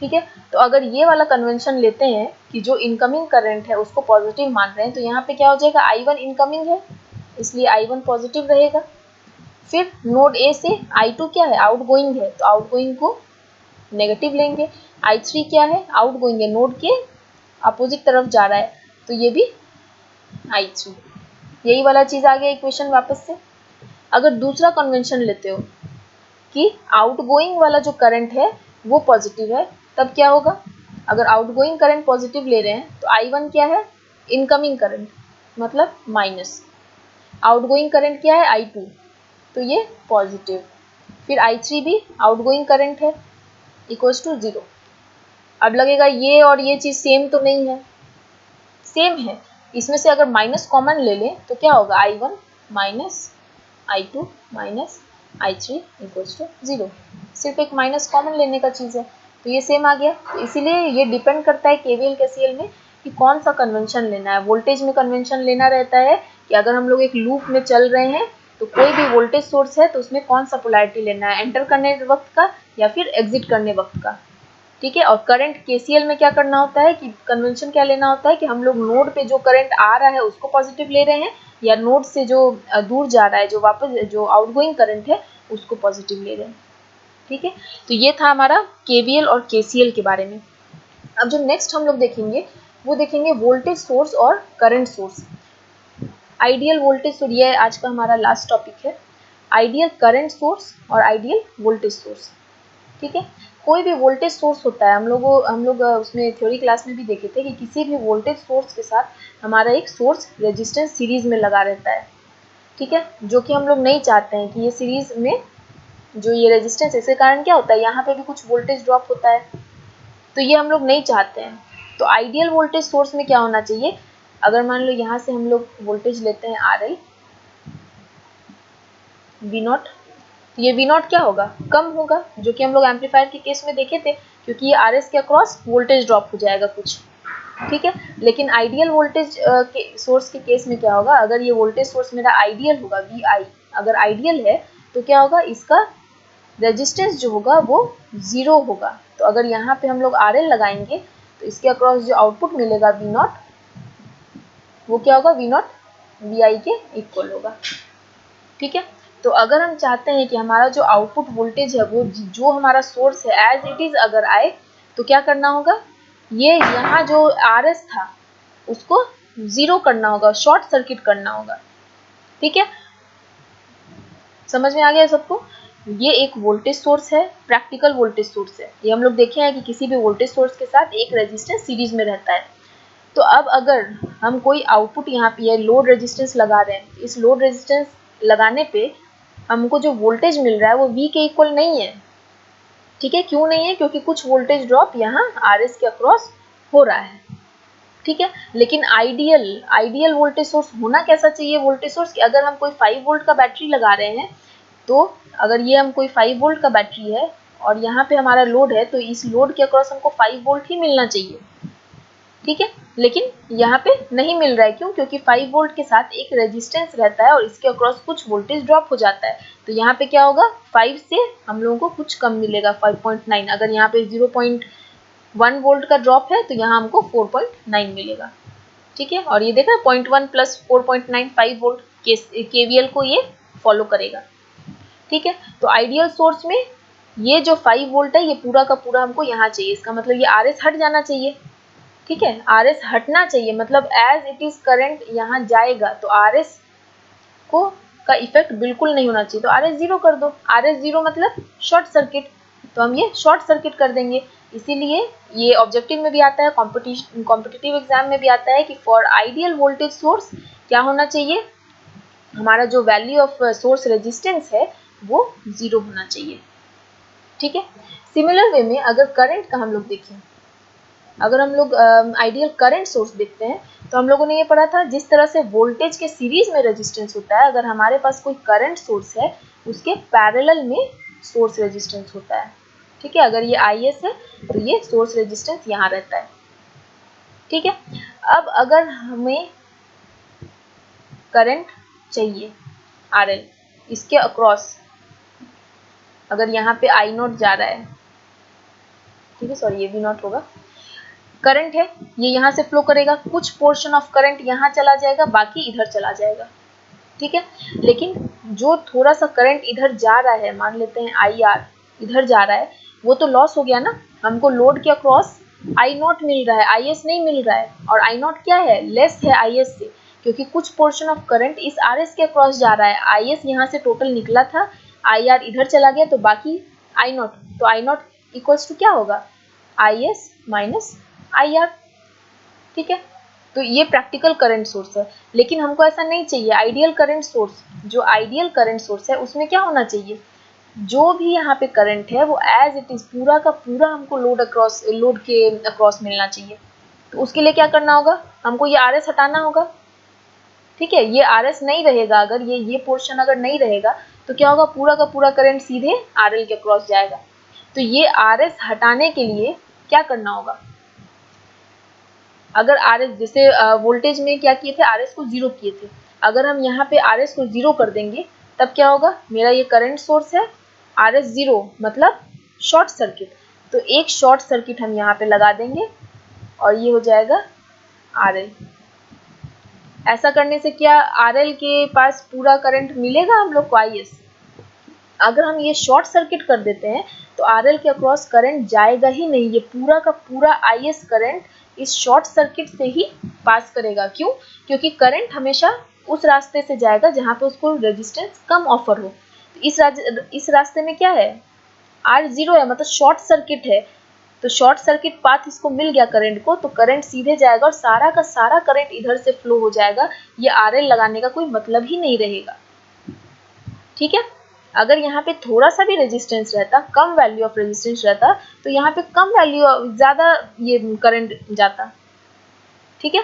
ठीक है, तो अगर ये वाला कन्वेंशन लेते हैं कि जो इनकमिंग करंट है उसको पॉजिटिव मान रहे हैं, तो यहाँ पे क्या हो जाएगा, I1 इनकमिंग है इसलिए I1 पॉजिटिव रहेगा। फिर नोड ए से I2 क्या है, आउटगोइंग है, तो आउटगोइंग को नेगेटिव लेंगे। I3 क्या है, आउटगोइंग है, नोड के अपोजिट तरफ जा रहा है, तो ये भी I3। यही वाला चीज़ आ गया इक्वेशन वापस से। अगर दूसरा कन्वेंशन लेते हो कि आउटगोइंग वाला जो करंट है वो पॉजिटिव है, तब क्या होगा, अगर आउटगोइंग करंट पॉजिटिव ले रहे हैं तो I1 क्या है, इनकमिंग करंट मतलब माइनस, आउटगोइंग करंट क्या है I2, तो ये पॉजिटिव, फिर I3 भी आउटगोइंग करंट है इक्वल्स टू 0। अब लगेगा ये और ये चीज़ सेम तो नहीं है, सेम है, इसमें से अगर माइनस कॉमन ले लें तो क्या होगा, I1 minus I2 minus I3 equals to 0। सिर्फ एक माइनस कॉमन लेने का चीज़ है, तो ये सेम आ गया। तो इसीलिए ये डिपेंड करता है केवीएल केसीएल में कि कौन सा कन्वेंशन लेना है। वोल्टेज में कन्वेंशन लेना रहता है कि अगर हम लोग एक लूप में चल रहे हैं तो कोई भी वोल्टेज सोर्स है तो उसमें कौन सा पोलैरिटी लेना है, एंटर करने वक्त का या फिर एग्जिट करने वक्त का। ठीक है, और करंट केसीएल में क्या करना होता है कि कन्वेंशन क्या लेना होता है कि हम लोग नोड पे जो करंट आ रहा है उसको पॉजिटिव ले रहे हैं या नोड से जो दूर जा रहा है, जो वापस जो आउटगोइंग करंट है उसको पॉजिटिव ले रहे हैं। ठीक है, तो ये था हमारा केवीएल और केसीएल के बारे में। अब जो नेक्स्ट हम लोग देखेंगे वो देखेंगे वोल्टेज सोर्स और current source. Ideal voltage source, ये आज का हमारा लास्ट टॉपिक है, आइडियल करंट सोर्स और आइडियल वोल्टेज सोर्स। ठीक है, कोई भी वोल्टेज सोर्स होता है, हम लोग उसमें थ्योरी क्लास में भी देखे थे कि किसी भी वोल्टेज सोर्स के साथ हमारा एक सोर्स रेजिस्टेंस सीरीज में लगा रहता है। ठीक है, जो कि हम लोग नहीं चाहते हैं कि ये सीरीज में जो ये रेजिस्टेंस, इसके कारण क्या होता है, यहाँ पे भी कुछ वोल्टेज ड्रॉप होता है, तो ये हम लोग नहीं चाहते हैं। तो आइडियल वोल्टेज सोर्स में क्या होना चाहिए, अगर मान लो यहाँ से हम लोग वोल्टेज लेते हैं RL V0, तो ये V0 क्या होगा, कम होगा, जो कि हम लोग एम्पलीफायर के केस में देखे थे, क्योंकि ये RS के अक्रॉस वोल्टेज ड्रॉप हो जाएगा कुछ, ठीक है। लेकिन आइडियल वोल्टेज के सोर्स के केस में क्या होगा, अगर ये वोल्टेज सोर्स मेरा आइडियल होगा VI, अगर आइडियल है तो क्या होगा, इसका रेजिस्टेंस जो होगा वो 0 होगा। तो अगर यहाँ पे हम लोग RL लगाएंगे तो इसके अक्रॉस जो आउटपुट मिलेगा V0, वो क्या होगा, V0 VI के इक्वल होगा, ठीक है। तो अगर हम चाहते हैं कि हमारा जो आउटपुट वोल्टेज है वो जो हमारा सोर्स है एज इट इज अगर आए, तो क्या करना होगा, ये यहाँ जो RS था उसको 0 करना होगा, शॉर्ट सर्किट करना होगा, ठीक है। समझ में आ गया सबको? ये एक वोल्टेज सोर्स है, प्रैक्टिकल वोल्टेज सोर्स है। ये हम लोग देखे हैं कि किसी भी वोल्टेज सोर्स के साथ एक रेजिस्टेंस सीरीज में रहता है। तो अब अगर हम कोई आउटपुट यहाँ पे लोड रेजिस्टेंस लगा रहे हैं, इस लोड रेजिस्टेंस लगाने पे हमको जो वोल्टेज मिल रहा है वो V के इक्वल नहीं है, ठीक है। क्यों नहीं है, क्योंकि कुछ वोल्टेज ड्रॉप यहाँ RS के अक्रॉस हो रहा है, ठीक है। लेकिन आइडियल वोल्टेज सोर्स होना कैसा चाहिए, वोल्टेज सोर्स कि अगर हम कोई 5 वोल्ट का बैटरी लगा रहे हैं, तो अगर ये हम कोई 5 वोल्ट का बैटरी है और यहाँ पे हमारा लोड है, तो इस लोड के अक्रॉस हमको 5 वोल्ट ही मिलना चाहिए, ठीक है। लेकिन यहाँ पे नहीं मिल रहा है, क्यों, क्योंकि 5 वोल्ट के साथ एक रेजिस्टेंस रहता है और इसके अक्रॉस कुछ वोल्टेज ड्रॉप हो जाता है। तो यहाँ पे क्या होगा, 5 से हम लोगों को कुछ कम मिलेगा, 5.9। अगर यहाँ पे 0.1 वोल्ट का ड्रॉप है तो यहाँ हमको 4.9 मिलेगा, ठीक है। और ये देखा 0.1 प्लस 4.9 5 वोल्ट, KVL को ये फॉलो करेगा, ठीक है। तो आइडियल सोर्स में ये जो 5 वोल्ट है ये पूरा का पूरा हमको यहाँ चाहिए, इसका मतलब ये RS हट जाना चाहिए, ठीक है। RS हटना चाहिए, मतलब एज इट इज करंट यहाँ जाएगा तो RS को का इफेक्ट बिल्कुल नहीं होना चाहिए, तो RS 0 कर दो। RS 0 मतलब शॉर्ट सर्किट, तो हम ये शॉर्ट सर्किट कर देंगे। इसीलिए ये ऑब्जेक्टिव में भी आता है, कॉम्पिटिटिव एग्जाम में भी आता है कि फॉर आइडियल वोल्टेज सोर्स क्या होना चाहिए, हमारा जो वैल्यू ऑफ सोर्स रेजिस्टेंस है वो 0 होना चाहिए, ठीक है। सिमिलर वे में अगर करंट का हम लोग देखें, अगर हम लोग आइडियल करंट सोर्स देखते हैं, तो हम लोगों ने ये पढ़ा था जिस तरह से वोल्टेज के सीरीज में रेजिस्टेंस होता है, अगर हमारे पास कोई करंट सोर्स है उसके पैरेलल में सोर्स रेजिस्टेंस होता है, ठीक है। अगर ये IS है तो ये सोर्स रेजिस्टेंस यहाँ रहता है, ठीक है। अब अगर हमें करंट चाहिए RL, इसके अक्रॉस अगर यहाँ पे I0 जा रहा है, ठीक है, सॉरी ये V0 होगा, करंट है ये यहाँ से फ्लो करेगा, कुछ पोर्शन ऑफ करंट यहाँ चला जाएगा, बाकी इधर चला जाएगा, ठीक है। लेकिन जो थोड़ा सा करंट इधर जा रहा है, मान लेते हैं IR इधर जा रहा है, वो तो लॉस हो गया ना, हमको लोड के अक्रॉस I0 मिल रहा है, IS नहीं मिल रहा है। और I0 क्या है, लेस है IS से, क्योंकि कुछ पोर्शन ऑफ करंट इस RS के अक्रॉस जा रहा है। IS यहाँ से टोटल निकला था, IR इधर चला गया, तो बाकी I0, तो I0 इक्वल्स टू क्या होगा, IS माइनस IR, ठीक है। तो ये प्रैक्टिकल करंट सोर्स है, लेकिन हमको ऐसा नहीं चाहिए। आइडियल करंट सोर्स, जो आइडियल करंट सोर्स है उसमें क्या होना चाहिए, जो भी यहाँ पे करंट है वो एज इट इज पूरा का पूरा हमको लोड के अक्रॉस मिलना चाहिए। तो उसके लिए क्या करना होगा, हमको ये RS हटाना होगा, ठीक है। ये RS नहीं रहेगा, अगर ये पोर्शन अगर नहीं रहेगा तो क्या होगा, पूरा का पूरा करंट सीधे RL के अक्रॉस जाएगा। तो ये RS हटाने के लिए क्या करना होगा, अगर RS जैसे वोल्टेज में क्या किए थे, RS को 0 किए थे, अगर हम यहाँ पे RS को 0 कर देंगे तब क्या होगा, मेरा ये करंट सोर्स है, RS 0 मतलब शॉर्ट सर्किट, तो एक शॉर्ट सर्किट हम यहाँ पे लगा देंगे और ये हो जाएगा RL। ऐसा करने से क्या RL के पास पूरा करंट मिलेगा हम लोग को IS। अगर हम ये शॉर्ट सर्किट कर देते हैं तो RL के अक्रॉस करंट जाएगा ही नहीं, ये पूरा का पूरा IS करंट इस शॉर्ट सर्किट से ही पास करेगा। क्यों, क्योंकि करंट हमेशा उस रास्ते से जाएगा जहाँ पे उसको रेजिस्टेंस कम ऑफर हो। तो इस रास्ते में क्या है, R0 है, मतलब शॉर्ट सर्किट है, तो शॉर्ट सर्किट पाथ इसको मिल गया करंट को, तो करंट सीधे जाएगा और सारा का सारा करंट इधर से फ्लो हो जाएगा, ये RL लगाने का कोई मतलब ही नहीं रहेगा, ठीक है। अगर यहाँ पे थोड़ा सा भी रेजिस्टेंस रहता, कम वैल्यू ऑफ रेजिस्टेंस रहता, तो यहाँ पे कम वैल्यू, ज़्यादा ये करंट जाता, ठीक है।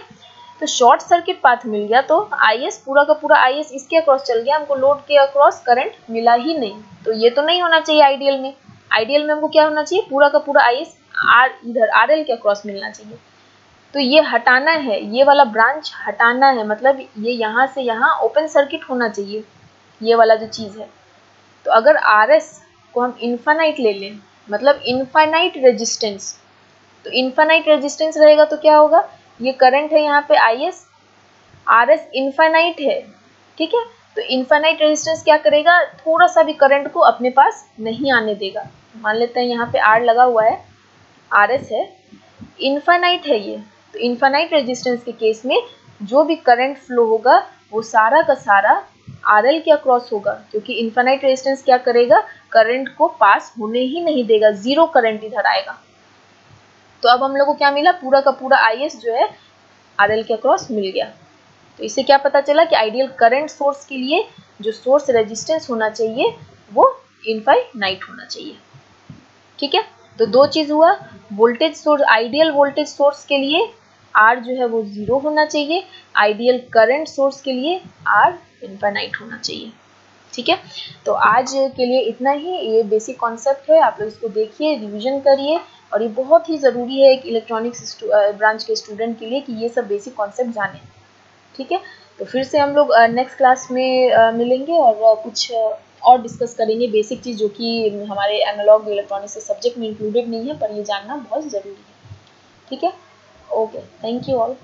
तो शॉर्ट सर्किट पाथ मिल गया तो IS पूरा का पूरा IS इसके अक्रॉस चल गया, हमको लोड के अक्रॉस करंट मिला ही नहीं। तो ये तो नहीं होना चाहिए आइडियल में। आइडियल में हमको क्या होना चाहिए, पूरा का पूरा IS इधर RL के अक्रॉस मिलना चाहिए। तो ये हटाना है, ये वाला ब्रांच हटाना है, मतलब ये यहाँ से यहाँ ओपन सर्किट होना चाहिए, ये वाला जो चीज़ है। तो अगर RS को हम इन्फानाइट ले लें, मतलब इनफाइनाइट रेजिस्टेंस, तो इनफाइनाइट रेजिस्टेंस रहेगा तो क्या होगा, ये करंट है यहाँ पे IS, RS इनफाइनाइट है, ठीक है। तो इनफाइनाइट रेजिस्टेंस क्या करेगा, थोड़ा सा भी करंट को अपने पास नहीं आने देगा। मान लेते हैं यहाँ पे R लगा हुआ है, RS है, इनफाइनाइट है ये। तो इनफाइनाइट रेजिस्टेंस के केस में जो भी करंट फ्लो होगा वो सारा का सारा RL के अक्रॉस होगा, क्योंकि इनफाइनाइट रेजिस्टेंस क्या करेगा, करंट को पास होने ही नहीं देगा, जीरो करंट इधर आएगा। तो अब हम लोग को क्या मिला, पूरा का पूरा IS जो है RL के अक्रॉस मिल गया। तो इससे क्या पता चला कि आइडियल करंट सोर्स के लिए जो सोर्स रेजिस्टेंस होना चाहिए वो इनफाइनाइट होना चाहिए, ठीक है। तो दो चीज हुआ, voltage source, ideal voltage source के लिए R जो है वो 0 होना चाहिए, आइडियल करंट सोर्स के लिए R इनफाइनाइट होना चाहिए, ठीक है। तो आज के लिए इतना ही, ये बेसिक कॉन्सेप्ट है, आप लोग इसको देखिए, रिवीजन करिए, और ये बहुत ही ज़रूरी है एक इलेक्ट्रॉनिक्स ब्रांच के स्टूडेंट के लिए कि ये सब बेसिक कॉन्सेप्ट जाने, ठीक है। तो फिर से हम लोग नेक्स्ट क्लास में मिलेंगे और कुछ और डिस्कस करेंगे बेसिक चीज़ जो कि हमारे एनालॉग इलेक्ट्रॉनिक्स के सब्जेक्ट में इंक्लूडेड नहीं है, पर ये जानना बहुत ज़रूरी है, ठीक है। Okay, thank you all.